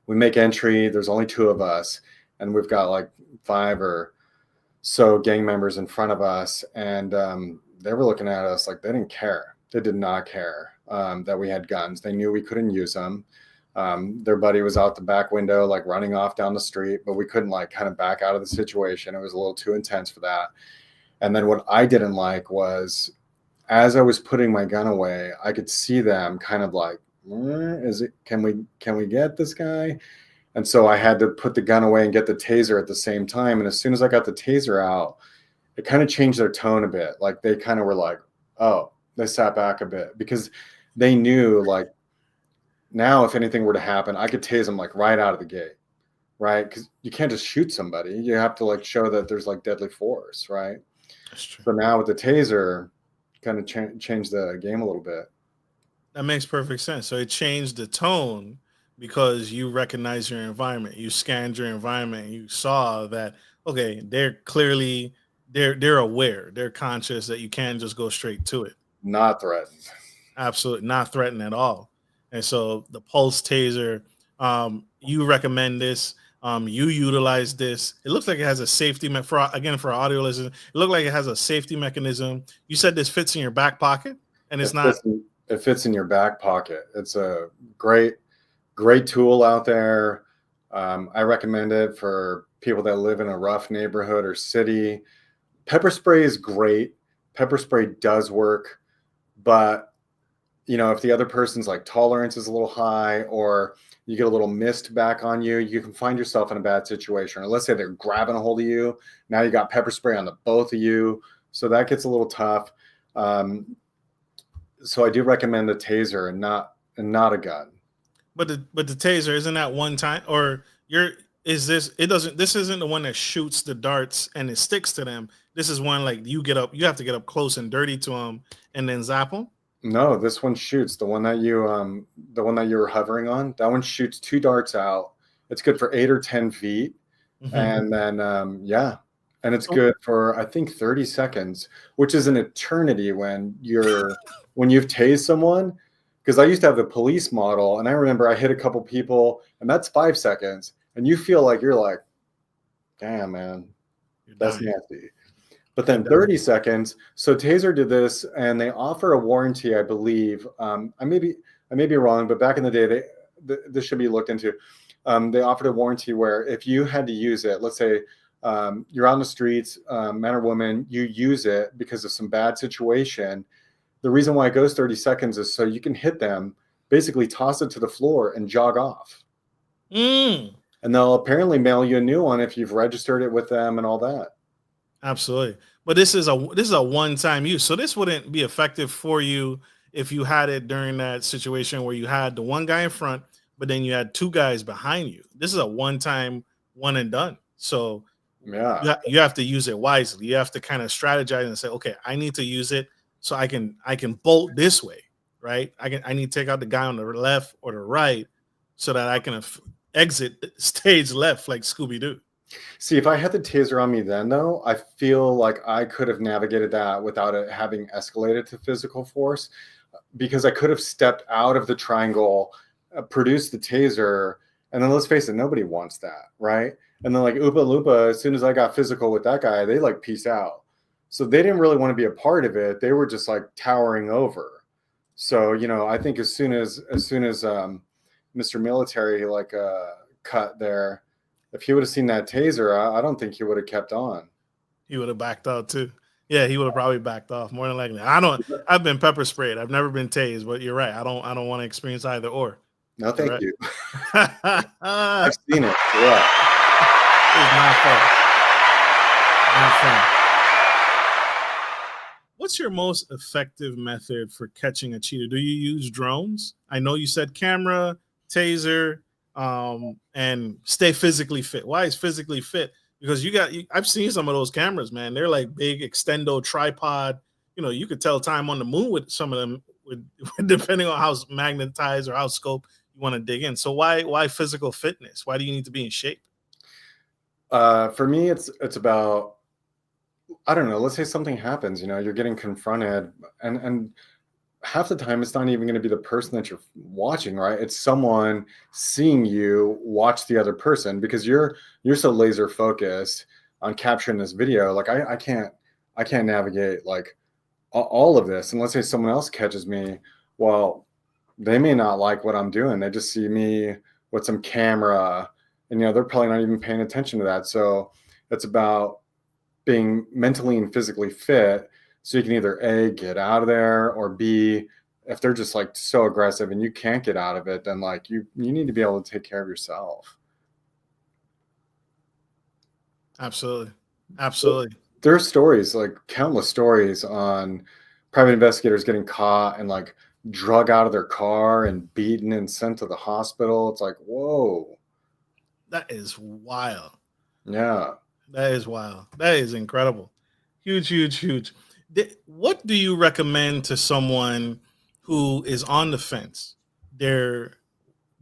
We make entry. There's only two of us, and we've got like five or so gang members in front of us, and they were looking at us like they didn't care. They did not care that we had guns. They knew we couldn't use them. Their buddy was out the back window, like running off down the street, but we couldn't like kind of back out of the situation. It was a little too intense for that. And then what I didn't like was, as I was putting my gun away, I could see them kind of like, is it? Can we get this guy? And so I had to put the gun away and get the taser at the same time. And as soon as I got the taser out, it kind of changed their tone a bit. Like, they kind of were like, oh, they sat back a bit because they knew, like, now if anything were to happen, I could tase them like right out of the gate, right? Because you can't just shoot somebody. You have to like show that there's like deadly force, right? that's true. So now with the taser, kind of change the game a little bit. That makes perfect sense. So it changed the tone because you recognize your environment. You scanned your environment. And you saw that okay, they're clearly they're aware. They're conscious that you can't just go straight to it. Not threatened. Absolutely not threatened at all. And so the pulse taser, you recommend this. You utilize this. It looks like it has a safety for again for audio listeners. It looked like it has a safety mechanism. You said this fits in your back pocket, and it's not. It fits in your back pocket. It's a great tool out there. I recommend it for people that live in a rough neighborhood or city. Pepper spray is great. Pepper spray does work, but if the other person's like tolerance is a little high, or you get a little mist back on you, you can find yourself in a bad situation. Or let's say they're grabbing a hold of you. Now you got pepper spray on the both of you. So that gets a little tough. So I do recommend the taser and not a gun. But the taser isn't that one time or you're is this it doesn't this isn't the one that shoots the darts and it sticks to them. This is one like you have to get up close and dirty to them and then zap them. No, this one shoots. The one that you were hovering on, that one shoots two darts out. It's good for 8 or 10 feet. Mm-hmm. And then yeah. And it's good for I think 30 seconds, which is an eternity when you've tased someone. Because I used to have the police model, and I remember I hit a couple people, and that's 5 seconds. And you feel like you're like, damn, man, You're that's dying. nasty. But You're then dying. 30 seconds. So Taser did this, and they offer a warranty, I believe. I may be wrong, but back in the day, this should be looked into. They offered a warranty where if you had to use it, let's say you're on the streets, man or woman, you use it because of some bad situation. The reason why it goes 30 seconds is so you can hit them, basically toss it to the floor and jog off. Mm. And they'll apparently mail you a new one if you've registered it with them and all that. Absolutely. But this is a one-time use. So this wouldn't be effective for you if you had it during that situation where you had the one guy in front, but then you had two guys behind you. This is a one-time one and done. So Yeah. you have to use it wisely. You have to kind of strategize and say, okay, I need to use it so I can bolt this way, right? I need to take out the guy on the left or the right so that I can exit stage left like Scooby Doo. See, if I had the taser on me then, though, I feel like I could have navigated that without it having escalated to physical force because I could have stepped out of the triangle, produced the taser, and then let's face it, nobody wants that, right? And then like Oopa Loompa, as soon as I got physical with that guy, they like peace out. So they didn't really want to be a part of it. They were just like towering over. So I think as soon as Mr. Military like cut there, if he would have seen that taser, I don't think he would have kept on. He would have backed out too. Yeah, he would have probably backed off more than likely. I don't. I've been pepper sprayed. I've never been tased, but you're right. I don't want to experience either or. No, You're thank right. you. I've It's seen it. Yeah. not fun. Not fun. What's your most effective method for catching a cheater? Do you use drones? I know you said camera, taser, and stay physically fit. Why is physically fit? Because I've seen some of those cameras, man. They're like big extendo tripod. You could tell time on the moon with some of them, with, depending on how magnetized or how scope you want to dig in. So why physical fitness? Why do you need to be in shape? For me, it's about I don't know. Let's say something happens. You're getting confronted, and half the time it's not even going to be the person that you're watching, right? It's someone seeing you watch the other person because you're so laser focused on capturing this video. Like I can't navigate like all of this. And let's say someone else catches me. Well, they may not like what I'm doing. They just see me with some camera, and they're probably not even paying attention to that. So it's about being mentally and physically fit so you can either A, get out of there, or B, if they're just like so aggressive and you can't get out of it, then like you need to be able to take care of yourself. Absolutely, absolutely. There are stories, like countless stories on private investigators getting caught and like drug out of their car and beaten and sent to the hospital. It's like, whoa. That is wild. Yeah. That is wild. That is incredible. Huge, huge, huge. What do you recommend to someone who is on the fence. They're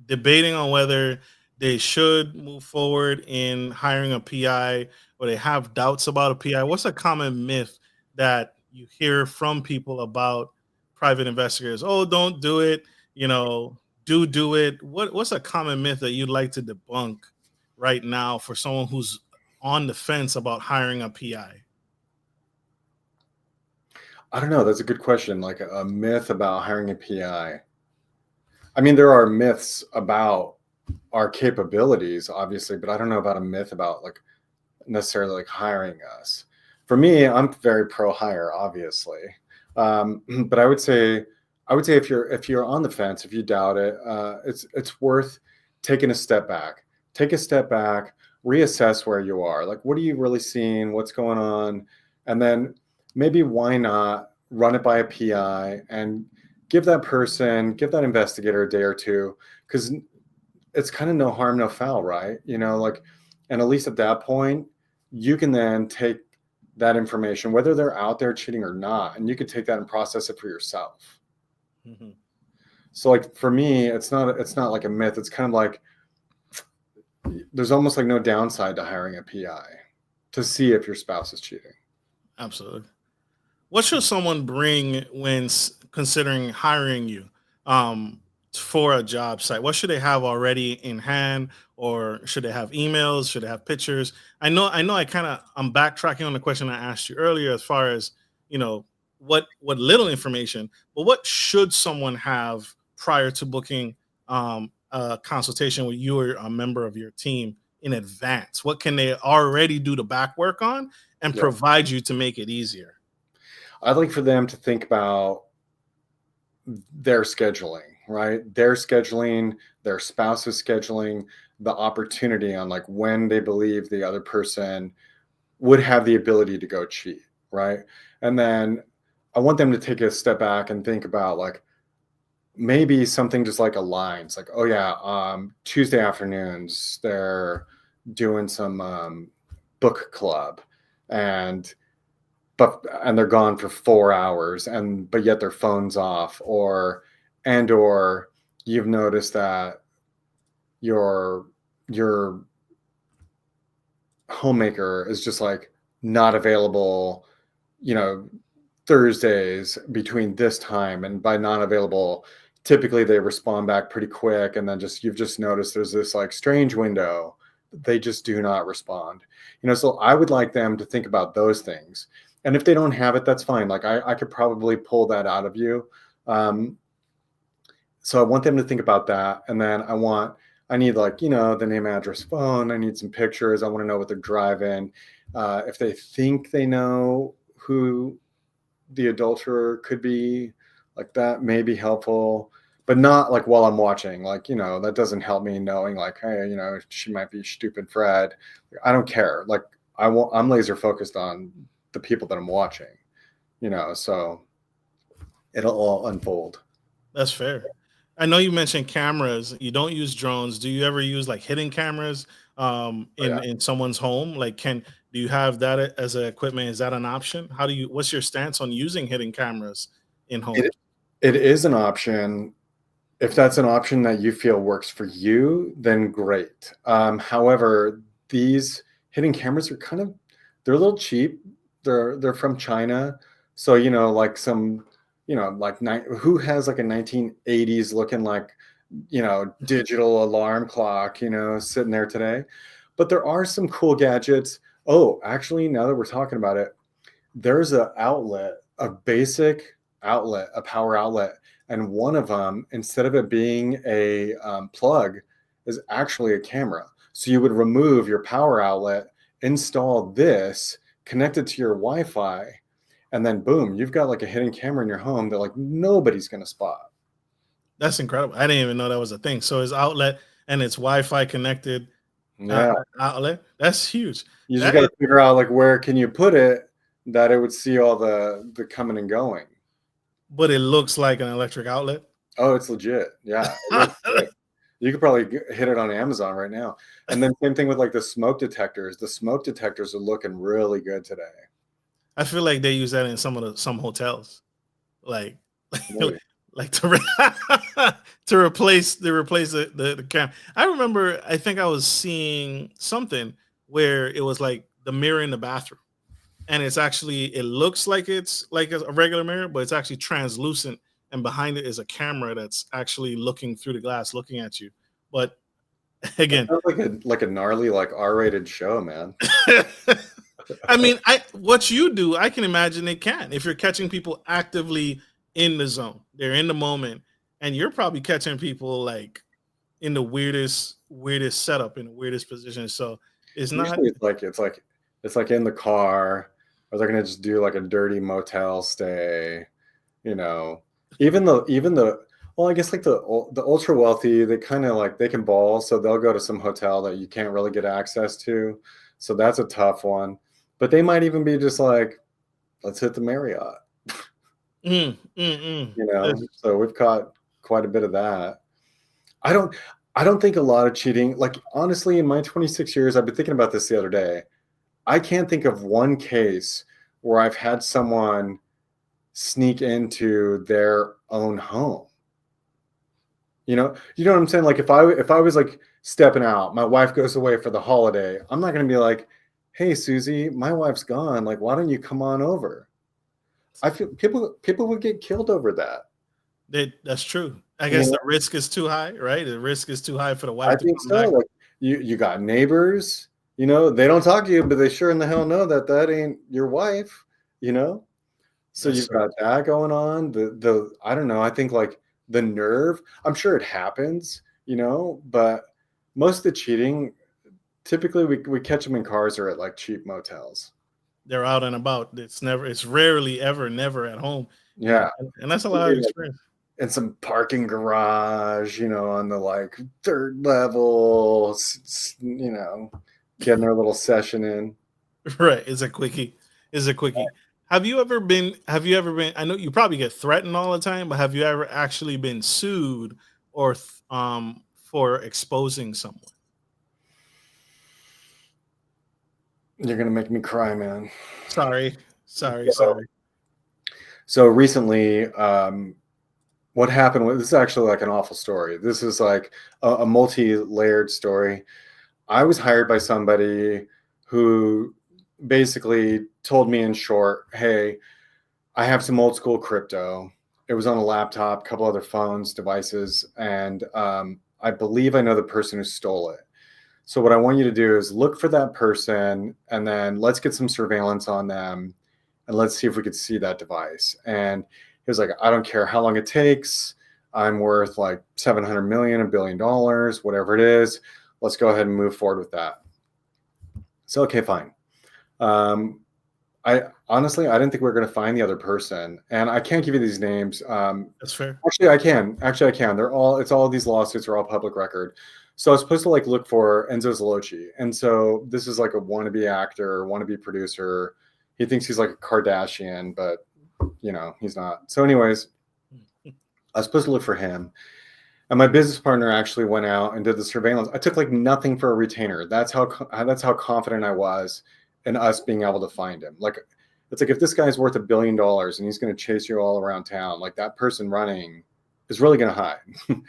debating on whether they should move forward in hiring a PI, or they have doubts about a PI. What's a common myth that you hear from people about private investigators? Oh, don't do it. You know, do it. What's a common myth that you'd like to debunk right now for someone who's on the fence about hiring a PI? I don't know. That's a good question. Like a myth about hiring a PI. I mean, there are myths about our capabilities, obviously, but I don't know about a myth about like necessarily like hiring us. For me, I'm very pro hire, obviously. But I would say if you're on the fence, if you doubt it, it's worth taking a step back. Take a step back, reassess where you are. Like, what are you really seeing? What's going on? And then maybe why not run it by a PI and give that investigator a day or two, because it's kind of no harm, no foul, right? Like, and at least at that point, you can then take that information, whether they're out there cheating or not, and you can take that and process it for yourself. Mhm. So, like for me, it's not like a myth. It's kind of like there's almost like no downside to hiring a PI to see if your spouse is cheating. Absolutely. What should someone bring when considering hiring you um, for a job site? What should they have already in hand, or should they have emails? Should they have pictures? I know. I'm backtracking on the question I asked you earlier, as far as you know, what little information, but what should someone have prior to booking a consultation with you or a member of your team in advance? What can they already do the back work on and Yeah. provide you to make it easier? I'd like for them to think about their scheduling, right? Their scheduling, their spouse's scheduling, the opportunity on like when they believe the other person would have the ability to go cheat, right? And then I want them to take a step back and think about like maybe something just like aligns, like, oh yeah, Tuesday afternoons they're doing some book club, and and they're gone for 4 hours, and but yet their phone's off, or you've noticed that your your homemaker is just like not available, you know, Thursdays between this time, and by not available, typically they respond back pretty quick, and then just you've just noticed there's this like strange window. They just do not respond. So I would like them to think about those things. And if they don't have it, that's fine. Like I could probably pull that out of you. Um, so I want them to think about that. And then I need like, the name, address, phone. I need some pictures. I want to know what they're driving. If they think they know who the adulterer could be, like that may be helpful, but not like while I'm watching. Like, that doesn't help me knowing like, hey, she might be stupid Fred. I don't care. Like I'm laser focused on the people that I'm watching, so it'll all unfold. That's fair. I know you mentioned cameras. You don't use drones. Do you ever use like hidden cameras Oh, yeah. in someone's home? Like, do you have that as a equipment? Is that an option? What's your stance on using hidden cameras in It, homes? it is an option. If that's an option that you feel works for you, then great. However, these hidden cameras they're a little cheap. They're from China, so like some, like who has like a 1980s looking like digital alarm clock, sitting there today. But there are some cool gadgets. Oh, actually, now that we're talking about it, there's a basic outlet, a power outlet, and one of them, instead of it being a plug, is actually a camera. So you would remove your power outlet, install this, connect it to your Wi-Fi, and then boom, you've got like a hidden camera in your home that like nobody's gonna spot. That's incredible. I didn't even know that was a thing. So it's outlet and it's Wi-Fi connected Yeah, outlet. That's huge. you just That got is, to figure out like where can you put it that it would see all the coming and going. but it looks like an electric outlet. Oh, it's legit. Yeah, it looks good. You could probably hit it on Amazon right now. And then same thing with like the smoke detectors. The smoke detectors are looking really good today. I feel like they use that in some hotels. Like Maybe. like to replace the camera. I remember, I think I was seeing something where it was like the mirror in the bathroom, and it's actually, it looks like it's like a regular mirror, but it's actually translucent, and behind it is a camera that's actually looking through the glass, looking at you. But That again, sounds like a gnarly like R-rated show, man. I mean, I what you do, I can imagine it can. If you're catching people actively in the zone, they're in the moment, and you're probably catching people like in the weirdest setup, in the weirdest position. So it's not. Usually it's like in the car, or they're gonna just do like a dirty motel stay, you know. Even the well, I guess like the ultra wealthy, they kind of like they can ball, so they'll go to some hotel that you can't really get access to. So that's a tough one. But they might even be just like, let's hit the Marriott, Mm, mm, mm. you know. So we've caught quite a bit of that. I don't I don't think a lot of cheating, like honestly, in my 26 years, I've been thinking about this the other day. I can't think of one case where I've had someone sneak into their own home. You know what I'm saying? Like if I was like stepping out, my wife goes away for the holiday, I'm not gonna be like, hey Susie, my wife's gone. Like, why don't you come on over? I feel people would get killed over that. That's true. I You guess know, the risk is too high, right? The risk is too high for the I wife to think come so. back. Like you got neighbors, they don't talk to you, but they sure in the hell know that ain't your wife, you know? So That's you've true. got that going on. The I don't know. I think like the nerve. I'm sure it happens, but most of the cheating, typically we catch them in cars or at like cheap motels. They're out and about. It's rarely ever, never at home, and Yeah, and that's a lot of maybe like experience. in some parking garage, on the like third level, getting their little session in. Right. It's a quickie. It's a quickie. Have you ever been, I know you probably get threatened all the time, but have you ever actually been sued or for exposing someone? You're gonna make me cry, man. Sorry. Sorry, So, sorry. so recently, what happened was, this is actually like an awful story. This is like a multi-layered story. I was hired by somebody who basically told me in short, hey, I have some old school crypto. It was on a laptop, a couple other phones, devices, and I believe I know the person who stole it. So what I want you to do is look for that person, and then let's get some surveillance on them, and let's see if we could see that device. And he was like, I don't care how long it takes. I'm worth like 700 million, $1 billion, whatever it is. Let's go ahead and move forward with that. So, okay, fine. I honestly, I didn't think we were going to find the other person, and I can't give you these names. That's fair. Actually, I can. Actually, I can. It's all these lawsuits are all public record. So I was supposed to like look for Enzo Zalochi, and so this is like a wannabe actor, wannabe producer. He thinks he's like a Kardashian, but he's not. So, anyways, I was supposed to look for him, and my business partner actually went out and did the surveillance. I took like nothing for a retainer. That's how confident I was in us being able to find him. Like, it's like if this guy's worth $1 billion and he's going to chase you all around town, like that person running is really going to hide.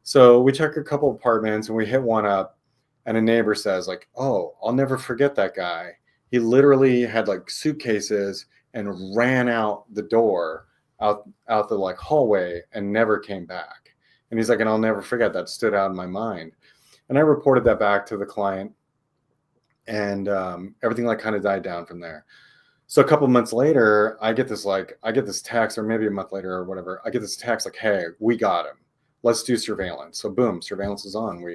So we checked a couple apartments and we hit one up, and a neighbor says like, "Oh, I'll never forget that guy. He literally had like suitcases and ran out the door, out the like hallway, and never came back." And he's like, "And I'll never forget that. Stood out in my mind." And I reported that back to the client, and everything like kind of died down from there. So a couple of months later, I get this text, or maybe a month later or whatever. I get this text like, "Hey, we got him. Let's do surveillance." So boom, surveillance is on.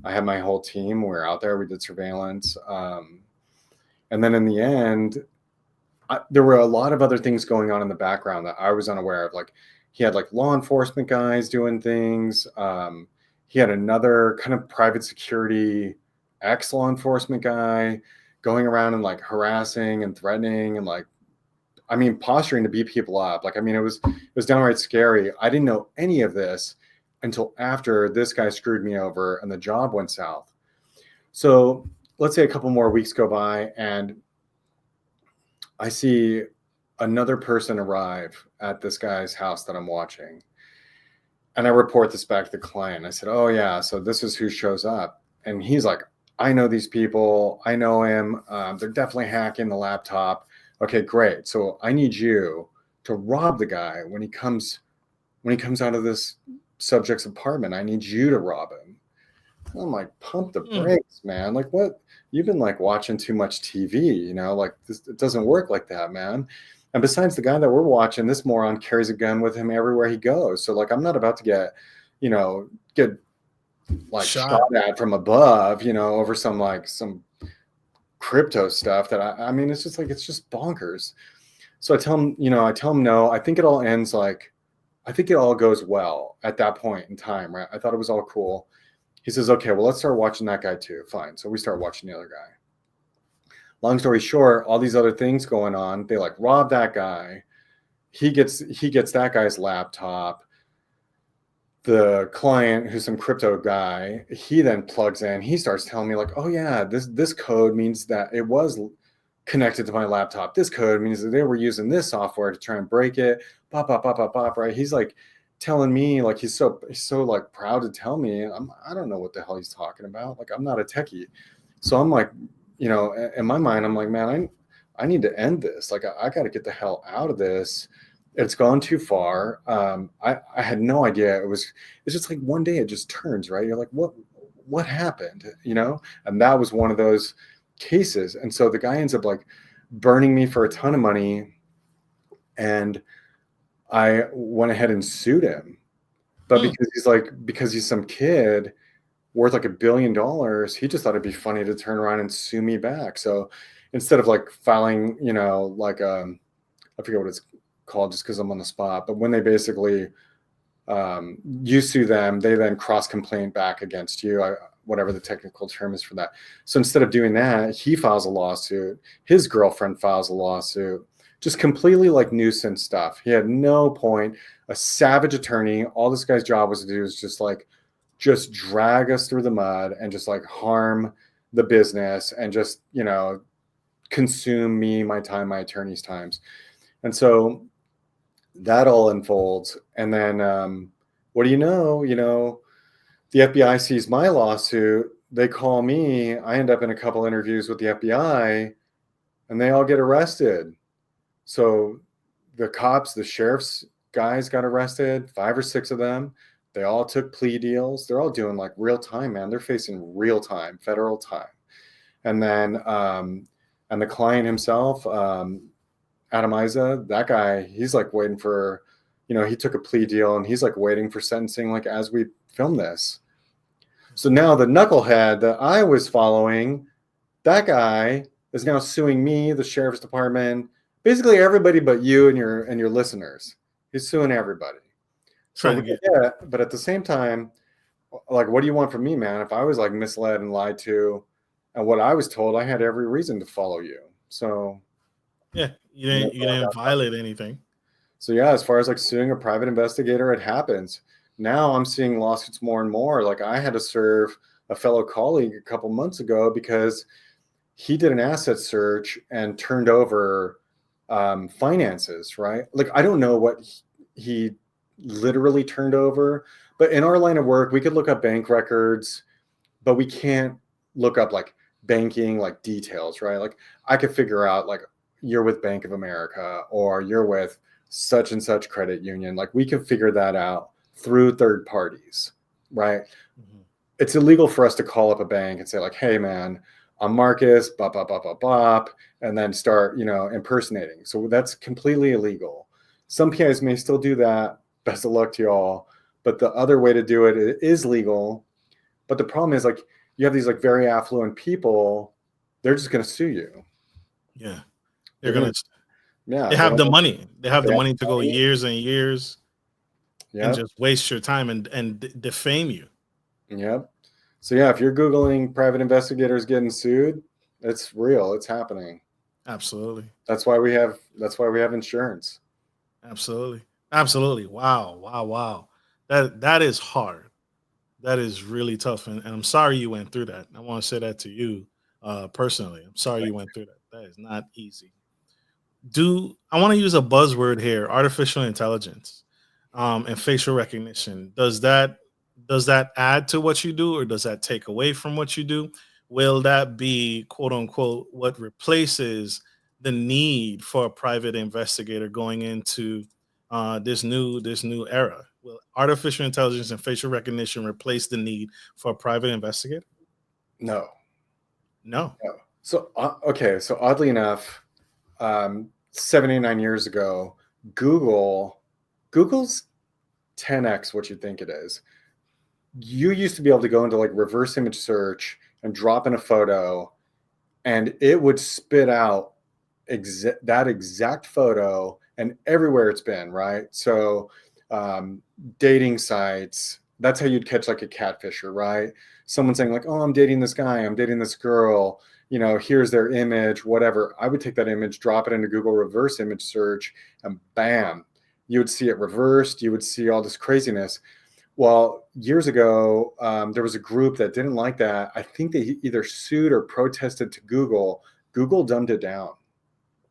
I had my whole team. We were out there. We did surveillance, and then in the end, there were a lot of other things going on in the background that I was unaware of. Like, he had like law enforcement guys doing things. He had another kind of private security ex-law enforcement guy going around and like harassing and threatening and like, I mean, posturing to beat people up. Like, I mean, it was downright scary. I didn't know any of this until after this guy screwed me over and the job went south. So let's say a couple more weeks go by and I see another person arrive at this guy's house that I'm watching. And I report this back to the client. I said, oh yeah, so this is who shows up. And he's like, I know these people. I know him. They're definitely hacking the laptop. Okay, great. So I need you to rob the guy when he comes out of this subject's apartment. I need you to rob him. I'm like, pump the brakes, man. Like, what? You've been like watching too much TV, you know, like this, it doesn't work like that, man. And besides, the guy that we're watching, this moron carries a gun with him everywhere he goes. So like, I'm not about to get like shot at from above, you know, over some crypto stuff that I mean, it's just bonkers. So I tell him no. I think it all goes well at that point in time, right? I thought it was all cool. He says, okay, well, let's start watching that guy too. Fine. So we start watching the other guy. Long story short, all these other things going on. They like rob that guy. He gets that guy's laptop. The client, who's some crypto guy, he then plugs in. He starts telling me like, oh yeah, this code means that it was connected to my laptop. This code means that they were using this software to try and break it. Bop, bop, bop, bop, bop, right? He's like telling me, like, he's so like proud to tell me. I don't know what the hell he's talking about. Like, I'm not a techie. So I'm like, you know, in my mind, I'm like, man, I need to end this. Like, I got to get the hell out of this. It's gone too far. I had no idea. It's just like one day it just turns, right? You're like, what happened? You know? And that was one of those cases. And so the guy ends up like burning me for a ton of money. And I went ahead and sued him. But because he's some kid worth like $1 billion, he just thought it'd be funny to turn around and sue me back. So instead of like filing, you know, like I forget what it's called just because I'm on the spot, but when they basically you sue them, they then cross complaint back against you, whatever the technical term is for that. So instead of doing that, he files a lawsuit. His girlfriend files a lawsuit. Just completely like nuisance stuff. He had no point. A savage attorney. All this guy's job was to do is just drag us through the mud and just like harm the business and just, you know, consume me, my time, my attorney's times. And so that all unfolds. And then what do you know, the FBI sees my lawsuit. They call me. I end up in a couple interviews with the FBI and they all get arrested. So the cops, the sheriff's guys got arrested, 5 or 6 of them. They all took plea deals. They're all doing like real time, man. They're facing real time, federal time. And then, and the client himself, Adam Isa, that guy, he's like waiting for, you know, he took a plea deal and he's like waiting for sentencing, like as we film this. So now the knucklehead that I was following, that guy is now suing me, the sheriff's department, basically everybody but you and your listeners. He's suing everybody. So yeah, but at the same time, like, what do you want from me, man? If I was like misled and lied to, and what I was told, I had every reason to follow you. So yeah, you didn't violate anything. So yeah, as far as like suing a private investigator, it happens. Now I'm seeing lawsuits more and more. Like I had to serve a fellow colleague a couple months ago because he did an asset search and turned over finances, right? Like I don't know what he literally turned over, but in our line of work, we could look up bank records, but we can't look up like banking, like details, right? Like I could figure out like you're with Bank of America or you're with such and such credit union. Like we can figure that out through third parties, right? Mm-hmm. It's illegal for us to call up a bank and say like, hey man, I'm Marcus, bop, bop, bop, bop, bop, and then start, you know, impersonating. So that's completely illegal. Some PIs may still do that. Best of luck to y'all. But the other way to do it is legal. But the problem is like, you have these like very affluent people, they're just going to sue you. Yeah. They're going to, they have the money. They have the money to go years and years and just waste your time and defame you. Yep. So yeah, if you're Googling private investigators getting sued, it's real. It's happening. Absolutely. That's why we have insurance. Absolutely. Absolutely. Wow. That is hard. That is really tough. And I'm sorry you went through that. I want to say that to you personally. I'm sorry you went through that. That is not easy. I want to use a buzzword here, artificial intelligence. and facial recognition. Does that add to what you do, or does that take away from what you do? Will that be quote unquote what replaces the need for a private investigator going into this new era? Will artificial intelligence and facial recognition replace the need for a private investigator? No, No. no. So okay, so oddly enough, 79 years ago, Google's 10x what you think it is. You used to be able to go into like reverse image search and drop in a photo, and it would spit out that exact photo and everywhere it's been, right? So dating sites, that's how you'd catch like a catfisher, right? Someone saying like, oh, I'm dating this guy, I'm dating this girl, here's their image, whatever. I would take that image, drop it into Google reverse image search, and bam, you would see it reversed. You would see all this craziness. Well, years ago, there was a group that didn't like that. I think they either sued or protested to Google. Google dumbed it down.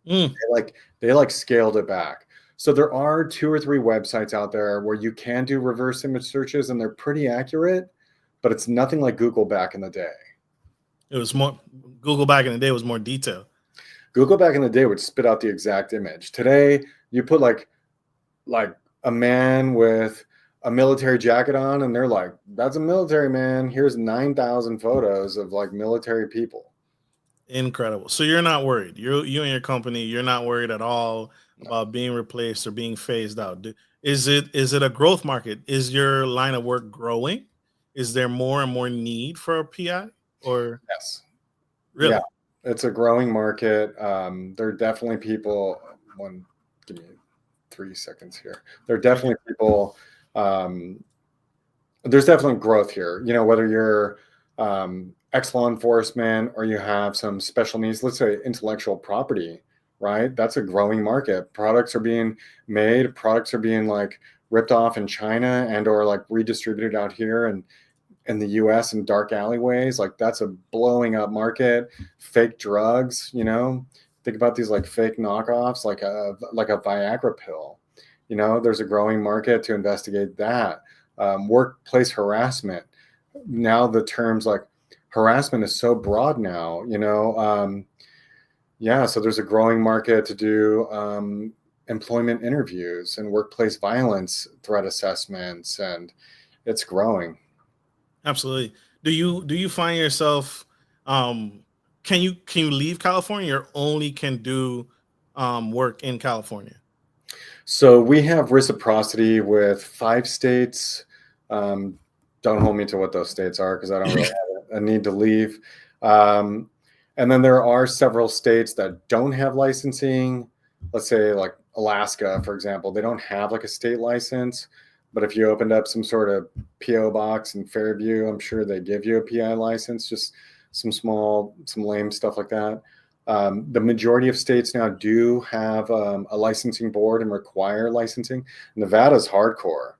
Mm. They scaled it back. So there are 2 or 3 websites out there where you can do reverse image searches, and they're pretty accurate, but it's nothing like Google back in the day. It was more Google back in the day was more detailed. Google back in the day would spit out the exact image. Today, you put like a man with a military jacket on, and they're like, that's a military man. Here's 9,000 photos of like military people. Incredible. So you're not worried. You and your company, you're not worried at all about being replaced or being phased out. Is it a growth market? Is your line of work growing? Is there more and more need for a PI? Or Yes. really? Yeah, it's a growing market. There are definitely people. Give me 3 seconds here. There are definitely people. There's definitely growth here. Whether you're ex-law enforcement or you have some special needs, let's say intellectual property, right? That's a growing market. Products are being made. Products are being like ripped off in China and or like redistributed out here and in the US in dark alleyways. Like that's a blowing up market. Fake drugs, think about these like fake knockoffs, like a Viagra pill. There's a growing market to investigate that. Workplace harassment. Now the terms like harassment is so broad now, so there's a growing market to do employment interviews and workplace violence threat assessments, and it's growing. Absolutely. Do you find yourself can you leave California or only can do work in California? So we have reciprocity with 5 states. Don't hold me to what those states are because I don't really have a need to leave. And then there are several states that don't have licensing. Let's say like Alaska, for example, they don't have like a state license. But if you opened up some sort of PO box in Fairview, I'm sure they give you a PI license, just some lame stuff like that. The majority of states now do have a licensing board and require licensing. Nevada's hardcore,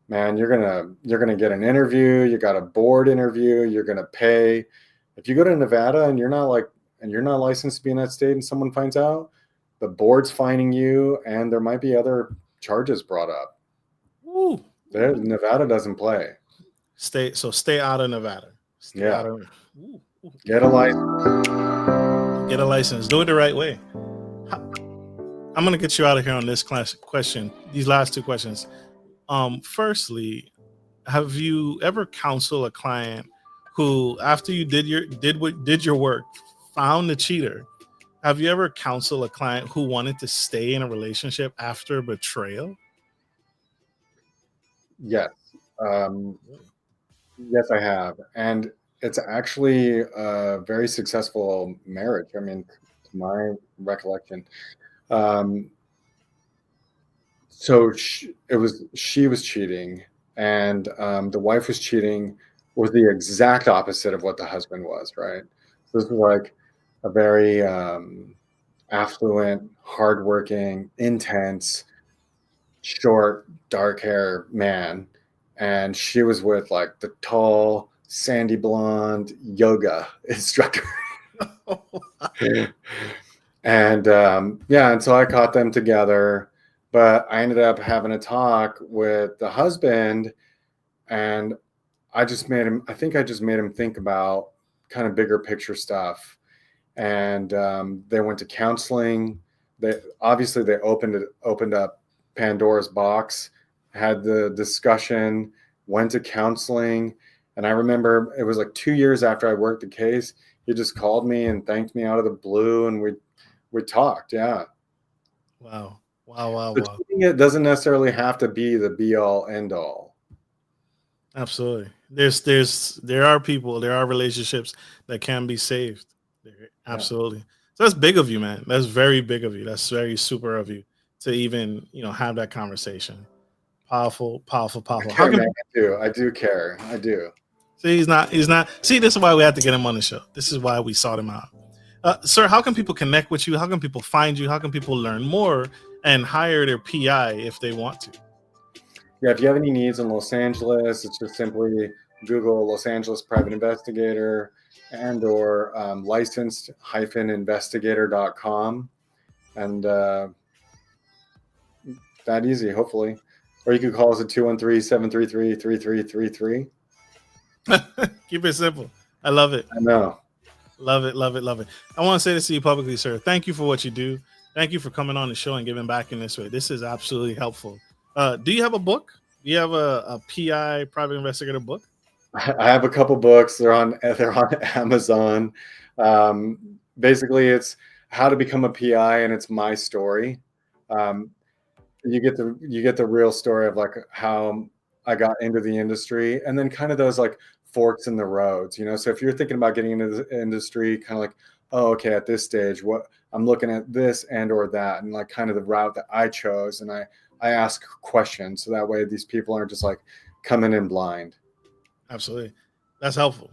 man. You're gonna get an interview. You got a board interview. You're gonna pay. If you go to Nevada and you're not licensed to be in that state, and someone finds out, the board's fining you, and there might be other charges brought up. Ooh. Nevada doesn't play. Stay out of Nevada. Get a license. Get a license. Do it the right way. I'm gonna get you out of here on this question. These last 2 questions. Firstly, have you ever counseled a client who, after you did your work, found the cheater? Have you ever counseled a client who wanted to stay in a relationship after betrayal? Yes. Yes, I have. And it's actually a very successful marriage. I mean, to my recollection. So she was cheating, and the wife was cheating was the exact opposite of what the husband was, right? So this was like a very affluent, hardworking, intense, short, dark hair man, and she was with like the tall, sandy blonde yoga instructor. And and so I caught them together. But I ended up having a talk with the husband, and I think I just made him think about kind of bigger picture stuff. And they went to counseling. They opened up Pandora's box, had the discussion, went to counseling. And I remember it was like 2 years after I worked the case, he just called me and thanked me out of the blue, and we talked. Yeah. Wow. Wow. But it doesn't necessarily have to be the be all end all. Absolutely. There are people, there are relationships that can be saved. Absolutely. Yeah. So that's big of you, man. That's very big of you. That's very super of you to even, have that conversation. Powerful. I How care, can man. I do care. I do. See, he's not. See, this is why we have to get him on the show. This is why we sought him out. Sir, how can people connect with you? How can people find you? How can people learn more and hire their PI if they want to? Yeah, if you have any needs in Los Angeles, it's just simply Google Los Angeles Private Investigator or licensed-investigator.com. And that easy, hopefully. Or you could call us at 213-733-3333. Keep it simple. I love it. I know. Love it. I want to say this to you publicly, sir. Thank you for what you do. Thank you for coming on the show and giving back in this way. This is absolutely helpful. Do you have a book? Do you have a PI private investigator book? I have a couple books. They're on Amazon. Basically, it's how to become a PI, and it's my story. You get the real story of like how I got into the industry, and then kind of those like forks in the roads, So if you're thinking about getting into the industry, kind of like, oh, okay, at this stage, what I'm looking at this and or that, and like kind of the route that I chose, and I ask questions so that way these people aren't just like coming in blind. Absolutely, that's helpful.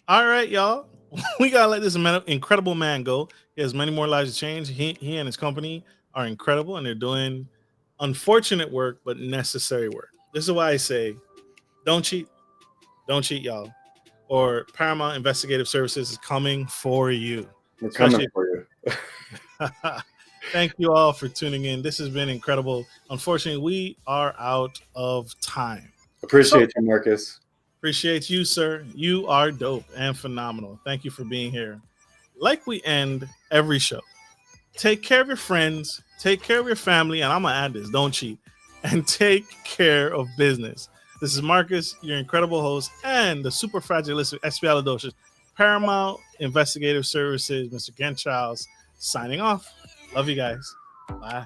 All right, y'all. We gotta let this incredible man go. He has many more lives to change. He and his company are incredible, and they're doing unfortunate work, but necessary work. This is why I say, don't cheat, y'all. Or Paramount Investigative Services is coming for you. We're coming for you. Thank you all for tuning in. This has been incredible. Unfortunately, we are out of time. Appreciate you, Marcus. Appreciate you, sir. You are dope and phenomenal. Thank you for being here. Like we end every show, take care of your friends, take care of your family, and I'm going to add this, don't cheat, and take care of business. This is Marcus, your incredible host, and the super fragilistic Espialidocious Paramount Investigative Services, Mr. Ken Childs, signing off. Love you guys. Bye.